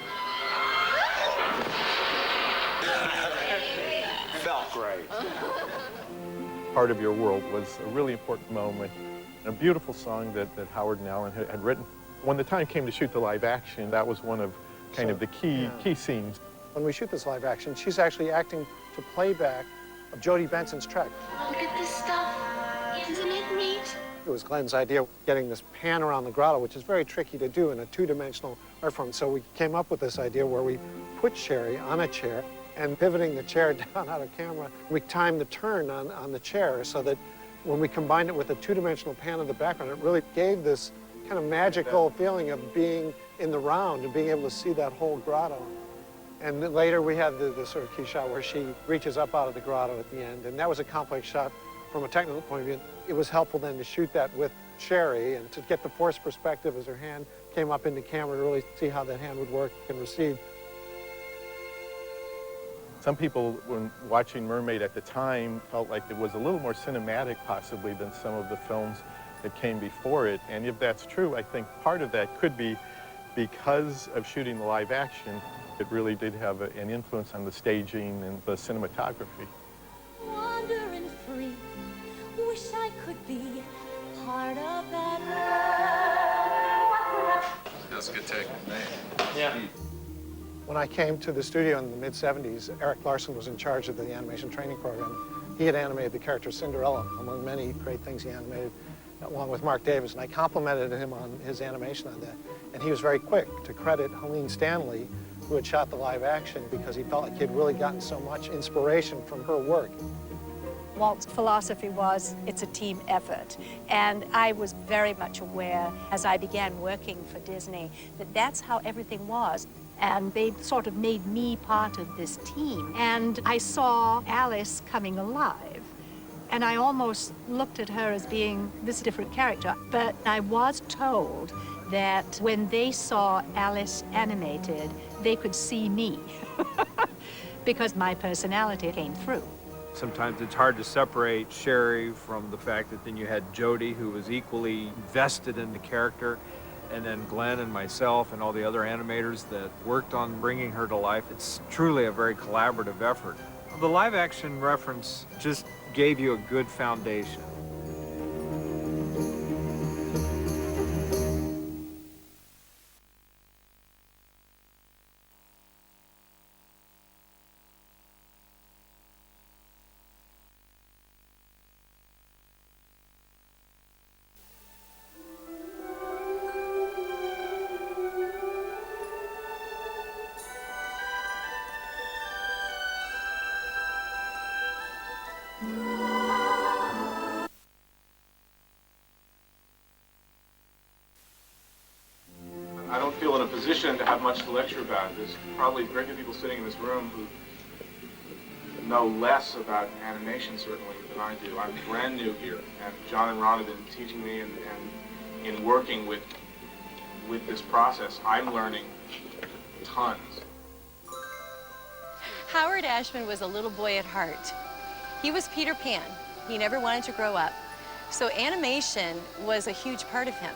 Speaker 4: Felt great.
Speaker 3: Part of Your World was a really important moment, a beautiful song that Howard and Alan had written. When the time came to shoot the live action, that was one of kind of the key scenes.
Speaker 9: When we shoot this live action, she's actually acting to playback of Jodie Benson's track.
Speaker 22: Look at this stuff. Isn't it neat?
Speaker 9: It was Glenn's idea, getting this pan around the grotto, which is very tricky to do in a two-dimensional art form. So we came up with this idea where we put Sherry on a chair and pivoting the chair down out of camera, we timed the turn on the chair so that when we combined it with a two-dimensional pan of the background, it really gave this kind of magical feeling of being in the round and being able to see that whole grotto. And then later we had the sort of key shot where she reaches up out of the grotto at the end, and that was a complex shot from a technical point of view. It was helpful then to shoot that with Sherry and to get the forced perspective as her hand came up into camera to really see how that hand would work and recede.
Speaker 3: Some people, when watching Mermaid at the time, felt like it was a little more cinematic possibly than some of the films that came before it. And if that's true, I think part of that could be because of shooting the live action. It really did have an influence on the staging and the cinematography.
Speaker 1: Wandering free, wish I could be part of that.
Speaker 25: That's a good take.
Speaker 9: Yeah. When I came to the studio in the mid-'70s, Eric Larson was in charge of the animation training program. He had animated the character Cinderella, among many great things he animated, along with Mark Davis, and I complimented him on his animation on that. And he was very quick to credit Helene Stanley, who had shot the live action, because he felt like he'd really gotten so much inspiration from her work.
Speaker 24: Walt's philosophy was it's a team effort. And I was very much aware as I began working for Disney that that's how everything was. And they sort of made me part of this team. And I saw Alice coming alive. And I almost looked at her as being this different character. But I was told that when they saw Alice animated, they could see me because my personality came through.
Speaker 11: Sometimes it's hard to separate Sherry from the fact that then you had Jody, who was equally vested in the character, and then Glenn and myself and all the other animators that worked on bringing her to life. It's truly a very collaborative effort. The live action reference just gave you a good foundation.
Speaker 10: I don't feel in a position to have much to lecture about. There's probably very few people sitting in this room who know less about animation, certainly, than I do. I'm brand new here, and John and Ron have been teaching me, and in working with this process, I'm learning tons.
Speaker 12: Howard Ashman was a little boy at heart. He was Peter Pan. He never wanted to grow up. So animation was a huge part of him.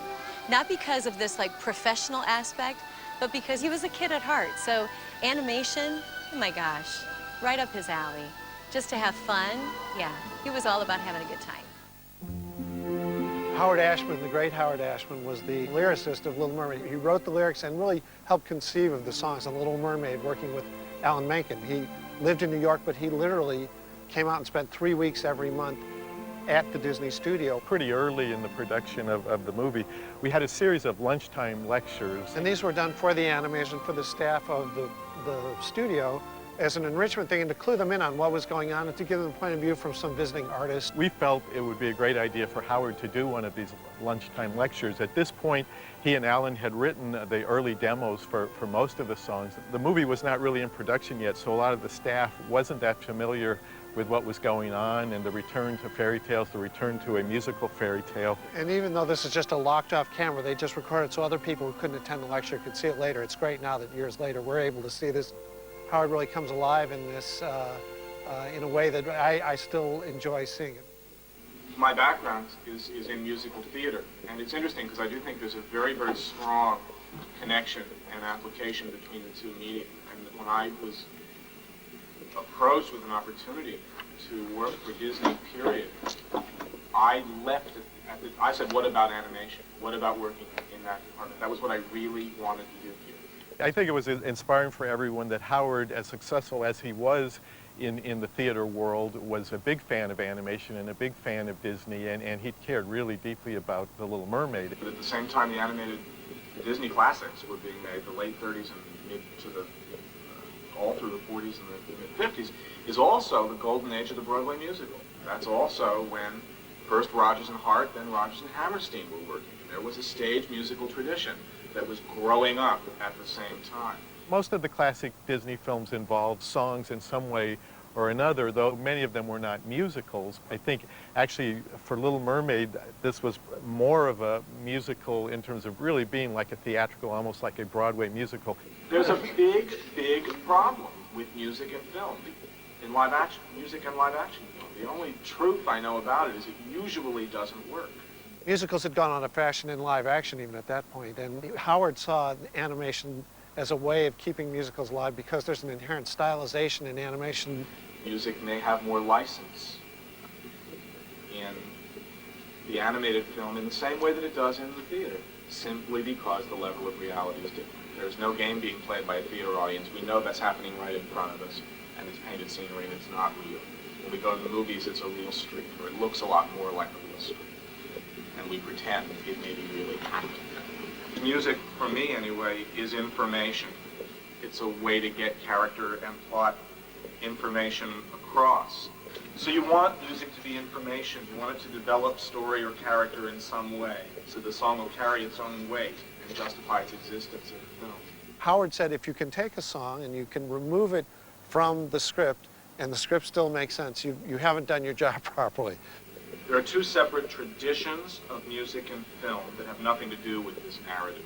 Speaker 12: Not because of this like professional aspect, but because he was a kid at heart. So animation, oh my gosh, right up his alley. Just to have fun, yeah, he was all about having a good time.
Speaker 9: Howard Ashman, the great Howard Ashman, was the lyricist of Little Mermaid. He wrote the lyrics and really helped conceive of the songs on Little Mermaid, working with Alan Menken. He lived in New York, but he literally came out and spent 3 weeks every month at the Disney studio.
Speaker 3: Pretty early in the production of the movie, we had a series of lunchtime lectures.
Speaker 9: And these were done for the animators and for the staff of the studio as an enrichment thing and to clue them in on what was going on and to give them a point of view from some visiting artists.
Speaker 3: We felt it would be a great idea for Howard to do one of these lunchtime lectures. At this point, he and Alan had written the early demos for most of the songs. The movie was not really in production yet, so a lot of the staff wasn't that familiar with what was going on and the return to fairy tales, the return to a musical fairy tale.
Speaker 9: And even though this is just a locked off camera, they just recorded so other people who couldn't attend the lecture could see it later. It's great now that years later we're able to see this. Howard really comes alive in this in a way that I still enjoy seeing it.
Speaker 10: My background is in musical theater, and it's interesting because I do think there's a very, very strong connection and application between the two media. And when I was approached with an opportunity to work for Disney, period, I left it at the, I said, what about animation? What about working in that department? That was what I really wanted to do here.
Speaker 3: I think it was inspiring for everyone that Howard, as successful as he was in the theater world, was a big fan of animation and a big fan of Disney, and he cared really deeply about The Little Mermaid.
Speaker 10: But at the same time, the animated Disney classics were being made, the late 30s and mid to the all through the 40s and the mid-50s, is also the golden age of the Broadway musical. That's also when first Rodgers and Hart, then Rodgers and Hammerstein were working. And there was a stage musical tradition that was growing up at the same time.
Speaker 3: Most of the classic Disney films involved songs in some way or another, though many of them were not musicals. I think actually for Little Mermaid, this was more of a musical in terms of really being like a theatrical, almost like a Broadway musical.
Speaker 10: There's a big, big problem with music and film, in live action, music and live action film. The only truth I know about it is it usually doesn't work.
Speaker 9: Musicals had gone out of fashion in live action even at that point, and Howard saw animation as a way of keeping musicals alive because there's an inherent stylization in animation.
Speaker 10: Music may have more license in the animated film in the same way that it does in the theater, simply because the level of reality is different. There's no game being played by a theater audience. We know that's happening right in front of us, and it's painted scenery and it's not real. When we go to the movies, it's a real street, or it looks a lot more like a real street. And we pretend it may be really happening. Music, for me anyway, is information. It's a way to get character and plot information across. So you want music to be information. You want it to develop story or character in some way, so the song will carry its own weight and justify its existence in the film.
Speaker 9: Howard said if you can take a song and you can remove it from the script and the script still makes sense, you haven't done your job properly.
Speaker 10: There are two separate traditions of music and film that have nothing to do with this narrative,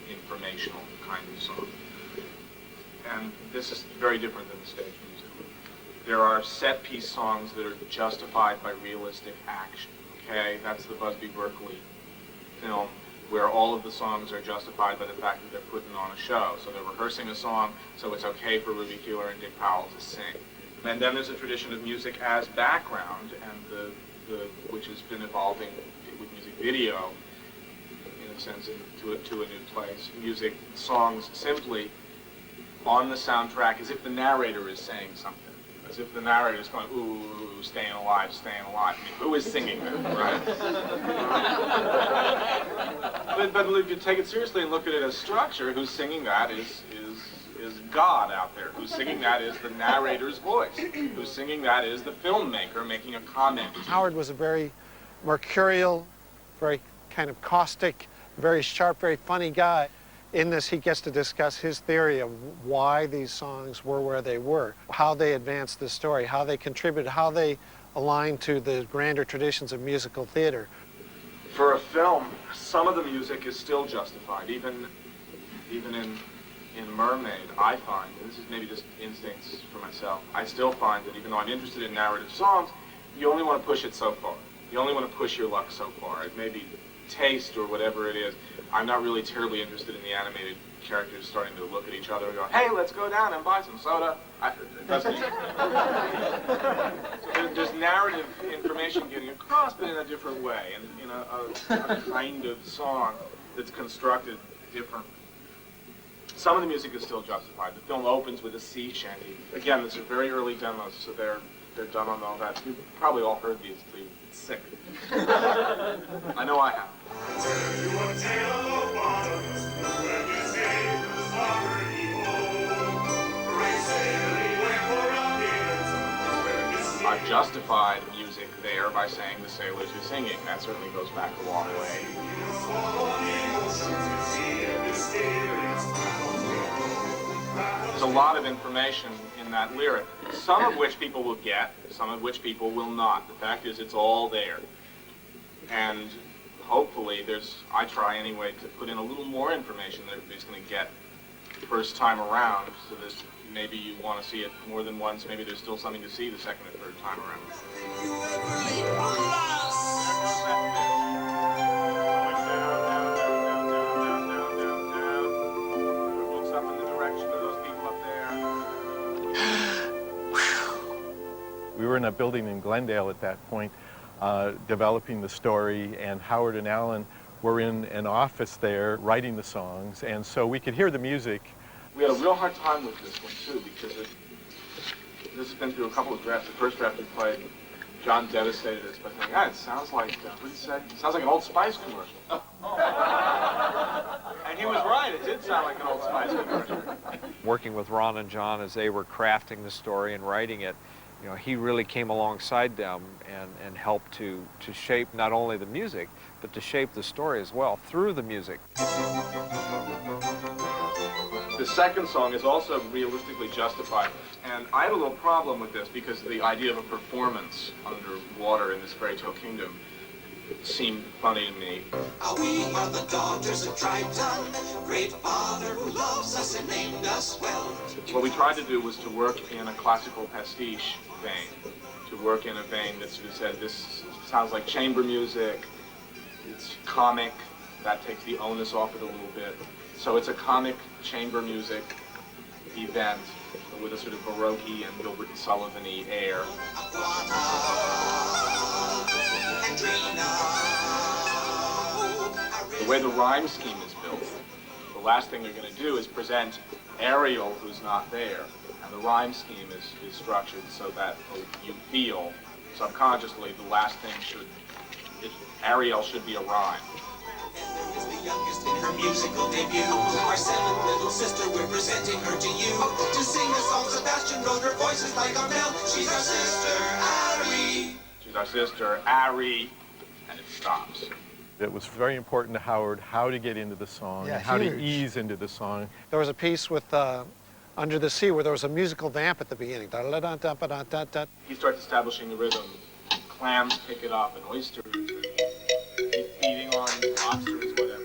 Speaker 10: informational kind of song. And this is very different than the stage music. There are set-piece songs that are justified by realistic action, okay? That's the Busby Berkeley film, where all of the songs are justified by the fact that they're putting on a show. So they're rehearsing a song, so it's okay for Ruby Keeler and Dick Powell to sing. And then there's a tradition of music as background, and which has been evolving with music video, in a sense, to a new place. Music, songs simply on the soundtrack as if the narrator is saying something. As if the narrator is going, ooh, staying alive, staying alive. I mean, who is singing that, right? but if you take it seriously and look at it as structure, who's singing that is God out there. Who's singing that is the narrator's voice. Who's singing that is the filmmaker making a comment.
Speaker 9: Howard was a very mercurial, very kind of caustic, very sharp, very funny guy. In this, he gets to discuss his theory of why these songs were where they were, how they advanced the story, how they contributed, how they aligned to the grander traditions of musical theater.
Speaker 10: For a film, some of the music is still justified, even in Mermaid, I find, and this is maybe just instincts for myself, I still find that even though I'm interested in narrative songs, you only want to push it so far. You only want to push your luck so far. It may be taste or whatever it is. I'm not really terribly interested in the animated characters starting to look at each other and go, hey, let's go down and buy some soda. There's narrative information getting across, but in a different way, and in a kind of song that's constructed differently. Some of the music is still justified. The film opens with a sea shanty. Again, these are very early demos, so they're done on all that. You've probably all heard these until you're sick. I know I have. I've justified music there by saying the sailors are singing. That certainly goes back a long way. There's a lot of information in that lyric, some of which people will get, some of which people will not. The fact is, it's all there. And hopefully I try anyway to put in a little more information that everybody's going to get the first time around, so that maybe you want to see it more than once, maybe there's still something to see the second or third time around.
Speaker 3: We were in a building in Glendale at that point, developing the story, and Howard and Alan were in an office there writing the songs, and so we could hear the music.
Speaker 10: We had a real hard time with this one, too, because this has been through a couple of drafts. The first draft we played, John devastated us by saying, it sounds like, what did he say? It sounds like an Old Spice commercial. And he was right, it did sound like an Old Spice commercial.
Speaker 11: Working with Ron and John as they were crafting the story and writing it, you know, he really came alongside them and helped to shape not only the music, but to shape the story as well through the music.
Speaker 10: The second song is also realistically justified. And I had a little problem with this because the idea of a performance underwater in this fairy tale kingdom seemed funny to me.
Speaker 2: We are the daughters of Triton, great father who loves us and named us well.
Speaker 10: What we tried to do was to work in a classical pastiche vein, to work in a vein that sort of said, this sounds like chamber music, it's comic, that takes the onus off it a little bit. So it's a comic chamber music event with a sort of Baroque and Gilbert and Sullivan-y air. The way the rhyme scheme is built, the last thing they're going to do is present Ariel, who's not there. And the rhyme scheme is structured so that you feel subconsciously the last thing Ariel should be a rhyme.
Speaker 2: Is the youngest in her musical debut. Our seventh little sister, we're presenting her to you. To sing a song, Sebastian wrote her voice is like a bell. She's our sister, Ari.
Speaker 10: She's our sister, Ari, and it stops.
Speaker 3: It was very important to Howard how to get into the song, and how to ease into the song.
Speaker 9: There was a piece with Under the Sea where there was a musical vamp at the beginning.
Speaker 10: He starts establishing the rhythm. Clams pick it up, and oysters, feeding on lobsters, whatever.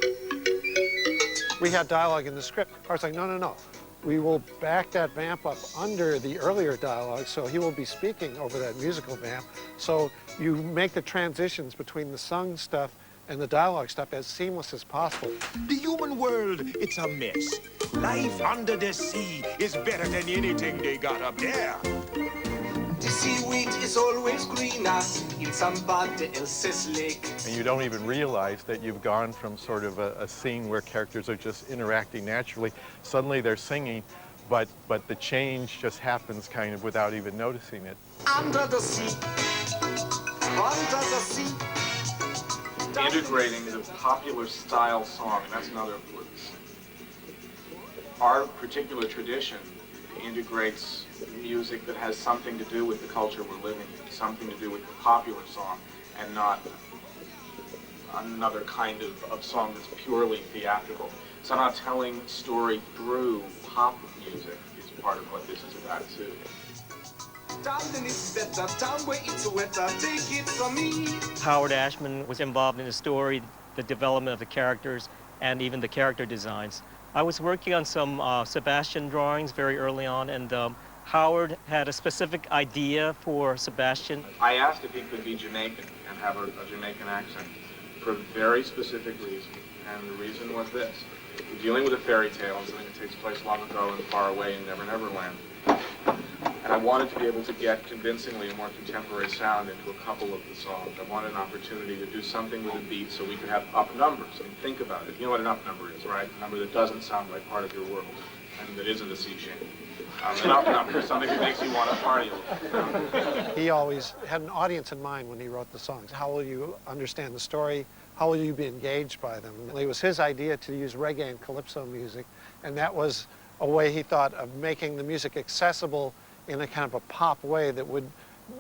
Speaker 9: We had dialogue in the script. I was like, no, no, no. We will back that vamp up under the earlier dialogue, so he will be speaking over that musical vamp. So you make the transitions between the sung stuff and the dialogue stuff as seamless as possible.
Speaker 2: The human world, it's a mess. Life under the sea is better than anything they got up there. The seaweed is always greener in somebody else's lake.
Speaker 3: And you don't even realize that you've gone from sort of a scene where characters are just interacting naturally. Suddenly they're singing, but the change just happens kind of without even noticing it.
Speaker 2: Under the sea, under the sea.
Speaker 10: Integrating the popular style song, and that's another importance. Our particular tradition integrates music that has something to do with the culture we're living in, something to do with the popular song, and not another kind of song that's purely theatrical. Somehow telling story through pop music is part of what this is about too.
Speaker 26: Howard Ashman was involved in the story, the development of the characters, and even the character designs. I was working on some Sebastian drawings very early on, and Howard had a specific idea for Sebastian.
Speaker 10: I asked if he could be Jamaican and have a Jamaican accent for a very specific reason, and the reason was this. We're dealing with a fairy tale, and something that takes place long ago and far away in Never Never Land. And I wanted to be able to get convincingly a more contemporary sound into a couple of the songs. I wanted an opportunity to do something with a beat so we could have up numbers. I mean, think about it. You know what an up number is, right? A number that doesn't sound like part of your world, and that isn't a C shape. An up number is something that makes you want to party a little.
Speaker 9: He always had an audience in mind when he wrote the songs. How will you understand the story? How will you be engaged by them? And it was his idea to use reggae and calypso music, and that was a way he thought of making the music accessible in a kind of a pop way that would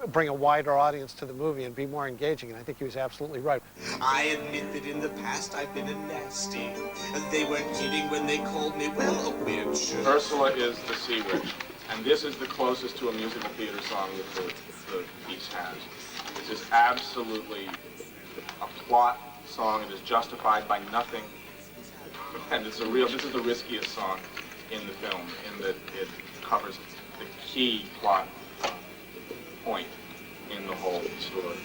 Speaker 9: bring a wider audience to the movie and be more engaging, and I think he was absolutely right.
Speaker 2: I admit that in the past I've been a nasty. They weren't kidding when they called me, well, a witch.
Speaker 10: Ursula is the sea witch, and this is the closest to a musical theater song that the piece has. This is absolutely a plot song. It is justified by nothing, and this is the riskiest song in the film, in that it covers the key plot point in the whole story,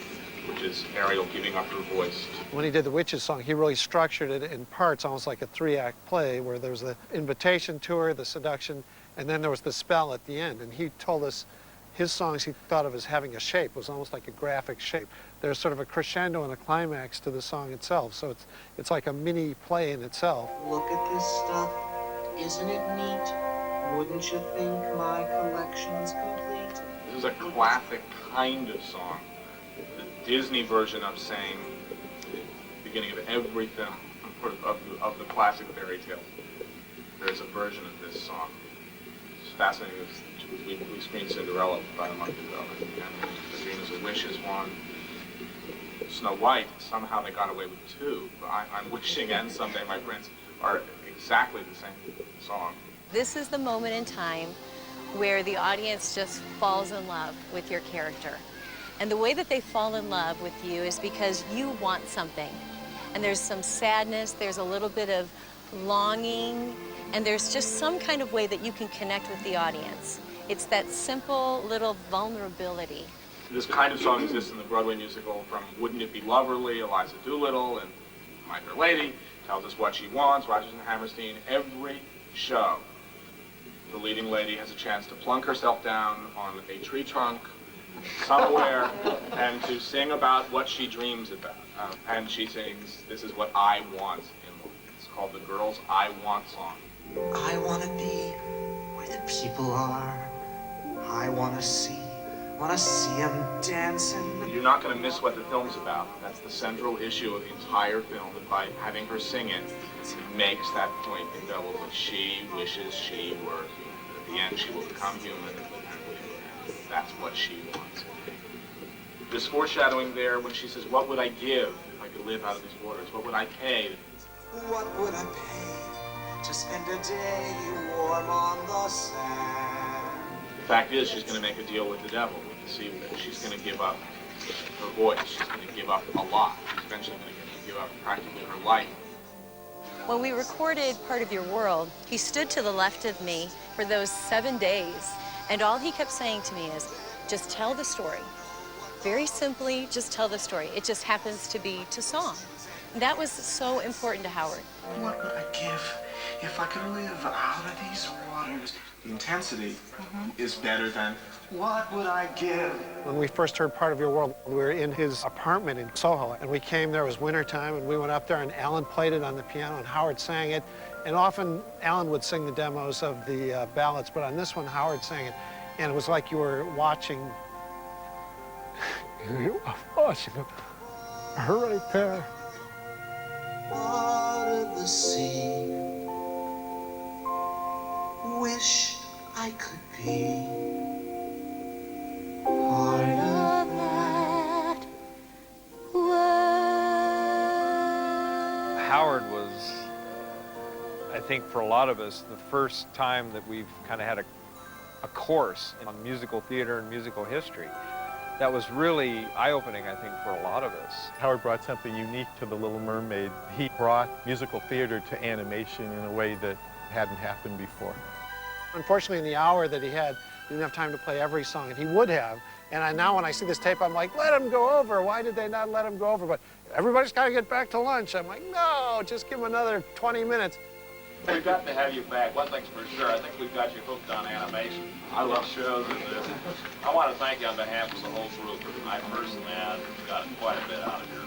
Speaker 10: which is Ariel giving up her voice.
Speaker 9: When he did the Witches song, he really structured it in parts, almost like a three-act play, where there was the invitation to her, the seduction, and then there was the spell at the end. And he told us his songs he thought of as having a shape. It was almost like a graphic shape. There's sort of a crescendo and a climax to the song itself, so it's like a mini play in itself.
Speaker 2: Look at this stuff. Isn't it neat? Wouldn't you think my collection's complete?
Speaker 10: This is a classic kind of song. The Disney version of saying the beginning of every film of the classic fairy tale. There's a version of this song. It's fascinating. We screened Cinderella about a month ago, and The Dream is a Wish is one. Snow White, somehow they got away with two. I'm Wishing and Someday My Prince are exactly the same song.
Speaker 12: This is the moment in time where the audience just falls in love with your character. And the way that they fall in love with you is because you want something. And there's some sadness, there's a little bit of longing, and there's just some kind of way that you can connect with the audience. It's that simple little vulnerability.
Speaker 10: This kind of song exists in the Broadway musical from Wouldn't It Be Loverly, Eliza Doolittle, and My Fair Lady, tells us what she wants, Rodgers and Hammerstein. Every show, the leading lady has a chance to plunk herself down on a tree trunk somewhere and to sing about what she dreams about. And she sings, "This is what I want in life." It's called the Girls I Want song.
Speaker 13: I want to be where the people are. I want to see them dancing.
Speaker 10: You're not going to miss what the film's about. That's the central issue of the entire film. And by having her sing it, it makes that point indelible. She wishes she were human. At the end, she will become human, and that's what she wants. There's foreshadowing there when she says, "What would I give if I could live out of these waters? What would I pay?"
Speaker 13: What would I pay to spend a day warm on the sand?
Speaker 10: The fact is, she's going to make a deal with the devil, with the sea witch. She's going to give up her voice. She's going to give up a lot. She's eventually going to give up practically her life.
Speaker 12: When we recorded Part of Your World, he stood to the left of me for those 7 days, and all he kept saying to me is, just tell the story. Very simply, just tell the story. It just happens to be to song. That was so important to Howard.
Speaker 13: What would I give if I could live out of these waters?
Speaker 10: The intensity is better than...
Speaker 13: What would I give?
Speaker 9: When we first heard Part of Your World, we were in his apartment in Soho, and we came there, it was wintertime, and we went up there, and Alan played it on the piano, and Howard sang it. And often, Alan would sing the demos of the ballads, but on this one, Howard sang it. And it was like you were watching... her right there.
Speaker 13: Part of the sea. Wish I could be part of that world.
Speaker 11: Howard was, I think for a lot of us, the first time that we've kind of had a course on musical theater and musical history. That was really eye-opening, I think, for a lot of us.
Speaker 3: Howard brought something unique to The Little Mermaid. He brought musical theater to animation in a way that hadn't happened before.
Speaker 9: Unfortunately, in the hour that he had, he didn't have time to play every song, and he would have. And now when I see this tape, I'm like, let him go over. Why did they not let him go over? But everybody's got to get back to lunch. I'm like, no, just give him another 20 minutes.
Speaker 25: We've got to have you back. One thing's for sure, I think we've got you hooked on animation. I love shows, and I want to thank you on behalf of the whole group. I personally got quite a bit out of here.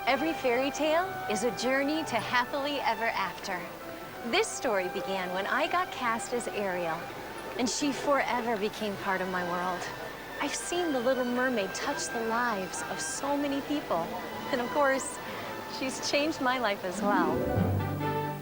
Speaker 12: Every fairy tale is a journey to happily ever after. This story began when I got cast as Ariel, and she forever became part of my world. I've seen the Little Mermaid touch the lives of so many people, and of course, she's changed my life as well.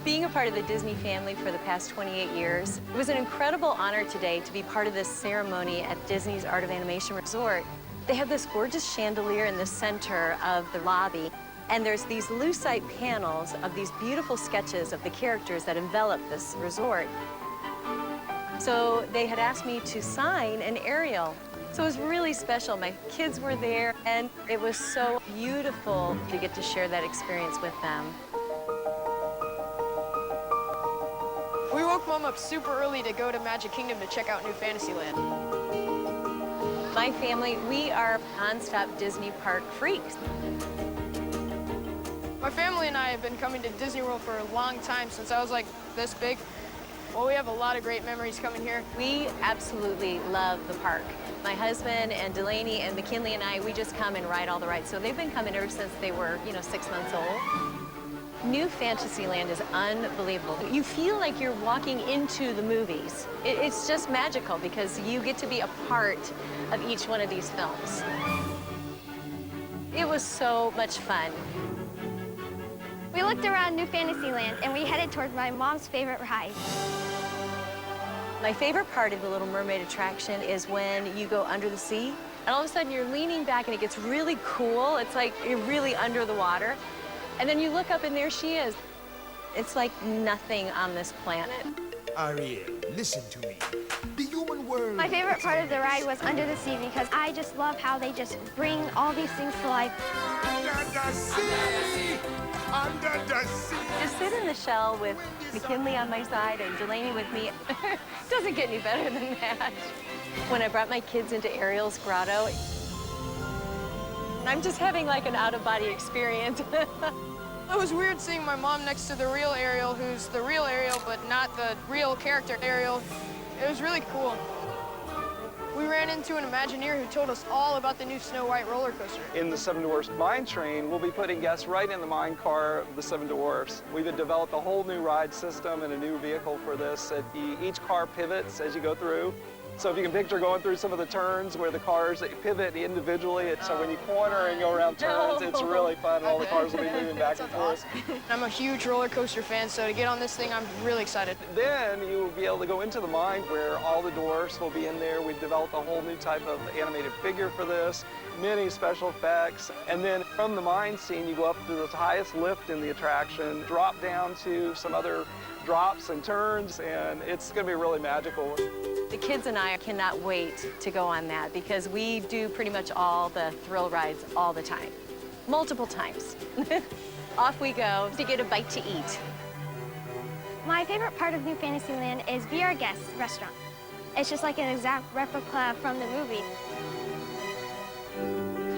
Speaker 12: Being a part of the Disney family for the past 28 years, it was an incredible honor today to be part of this ceremony at Disney's Art of Animation Resort. They have this gorgeous chandelier in the center of the lobby, and there's these lucite panels of these beautiful sketches of the characters that envelop this resort. So they had asked me to sign an Ariel. So it was really special. My kids were there, and it was so beautiful to get to share that experience with them.
Speaker 14: We woke Mom up super early to go to Magic Kingdom to check out New Fantasyland.
Speaker 12: My family, we are non-stop Disney park freaks.
Speaker 14: My family and I have been coming to Disney World for a long time, since I was like this big. Well, we have a lot of great memories coming here.
Speaker 12: We absolutely love the park. My husband and Delaney and McKinley and I, we just come and ride all the rides. So they've been coming ever since they were, 6 months old. New Fantasyland is unbelievable. You feel like you're walking into the movies. It's just magical because you get to be a part of each one of these films. It was so much fun.
Speaker 22: We looked around New Fantasyland and we headed toward my mom's favorite ride.
Speaker 12: My favorite part of the Little Mermaid attraction is when you go under the sea, and all of a sudden you're leaning back and it gets really cool. It's like you're really under the water. And then you look up and there she is. It's like nothing on this planet.
Speaker 2: Ariel, listen to me. The human world...
Speaker 22: My favorite part of the ride was under the sea because I just love how they just bring all these things to life.
Speaker 2: Under the sea! Under the sea!
Speaker 12: Just sit in the shell with McKinley on my side and Delaney with me. Doesn't get any better than that. When I brought my kids into Ariel's grotto, I'm just having like an out-of-body experience.
Speaker 14: It was weird seeing my mom next to the real Ariel, who's the real Ariel, but not the real character Ariel. It was really cool. We ran into an Imagineer who told us all about the new Snow White roller coaster.
Speaker 5: In the Seven Dwarfs Mine Train, we'll be putting guests right in the mine car of the Seven Dwarfs. We've developed a whole new ride system and a new vehicle for this. Each car pivots as you go through. So if you can picture going through some of the turns where the cars pivot individually, so when you corner and go around turns, it's really fun. All the cars will be moving back and forth.
Speaker 14: Awesome. I'm a huge roller coaster fan, so to get on this thing, I'm really excited.
Speaker 5: Then you will be able to go into the mine where all the dwarfs will be in there. We've developed a whole new type of animated figure for this, many special effects. And then from the mine scene, you go up to the highest lift in the attraction, drop down to some other drops and turns, and it's going to be really magical.
Speaker 12: The kids and I cannot wait to go on that because we do pretty much all the thrill rides all the time, multiple times. Off we go to get a bite to eat.
Speaker 22: My favorite part of New Fantasyland is Be Our Guest restaurant. It's just like an exact replica from the movie.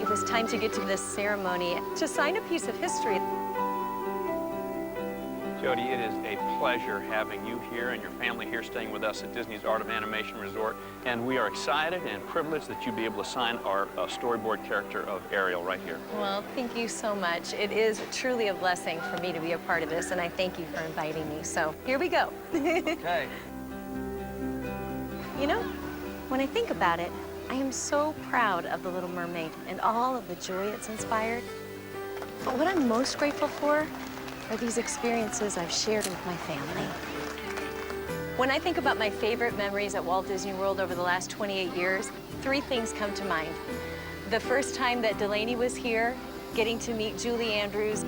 Speaker 12: It was time to get to this ceremony to sign a piece of history.
Speaker 16: Jody, it is a pleasure having you here and your family here staying with us at Disney's Art of Animation Resort. And we are excited and privileged that you'll be able to sign our storyboard character of Ariel right here.
Speaker 12: Well, thank you so much. It is truly a blessing for me to be a part of this, and I thank you for inviting me. So here we go.
Speaker 16: Okay.
Speaker 12: You know, when I think about it, I am so proud of The Little Mermaid and all of the joy it's inspired. But what I'm most grateful for are these experiences I've shared with my family. When I think about my favorite memories at Walt Disney World over the last 28 years, 3 things come to mind. The first time that Delaney was here, getting to meet Julie Andrews.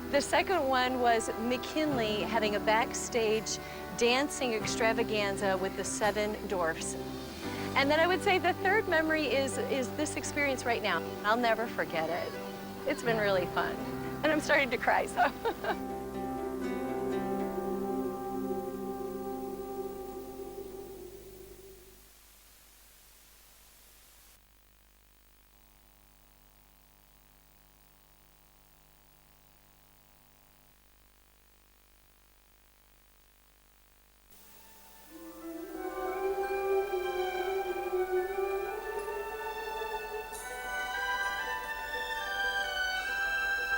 Speaker 12: The second one was McKinley having a backstage dancing extravaganza with the Seven Dwarfs. And then I would say the third memory is this experience right now. I'll never forget it. It's been really fun. And I'm starting to cry, so.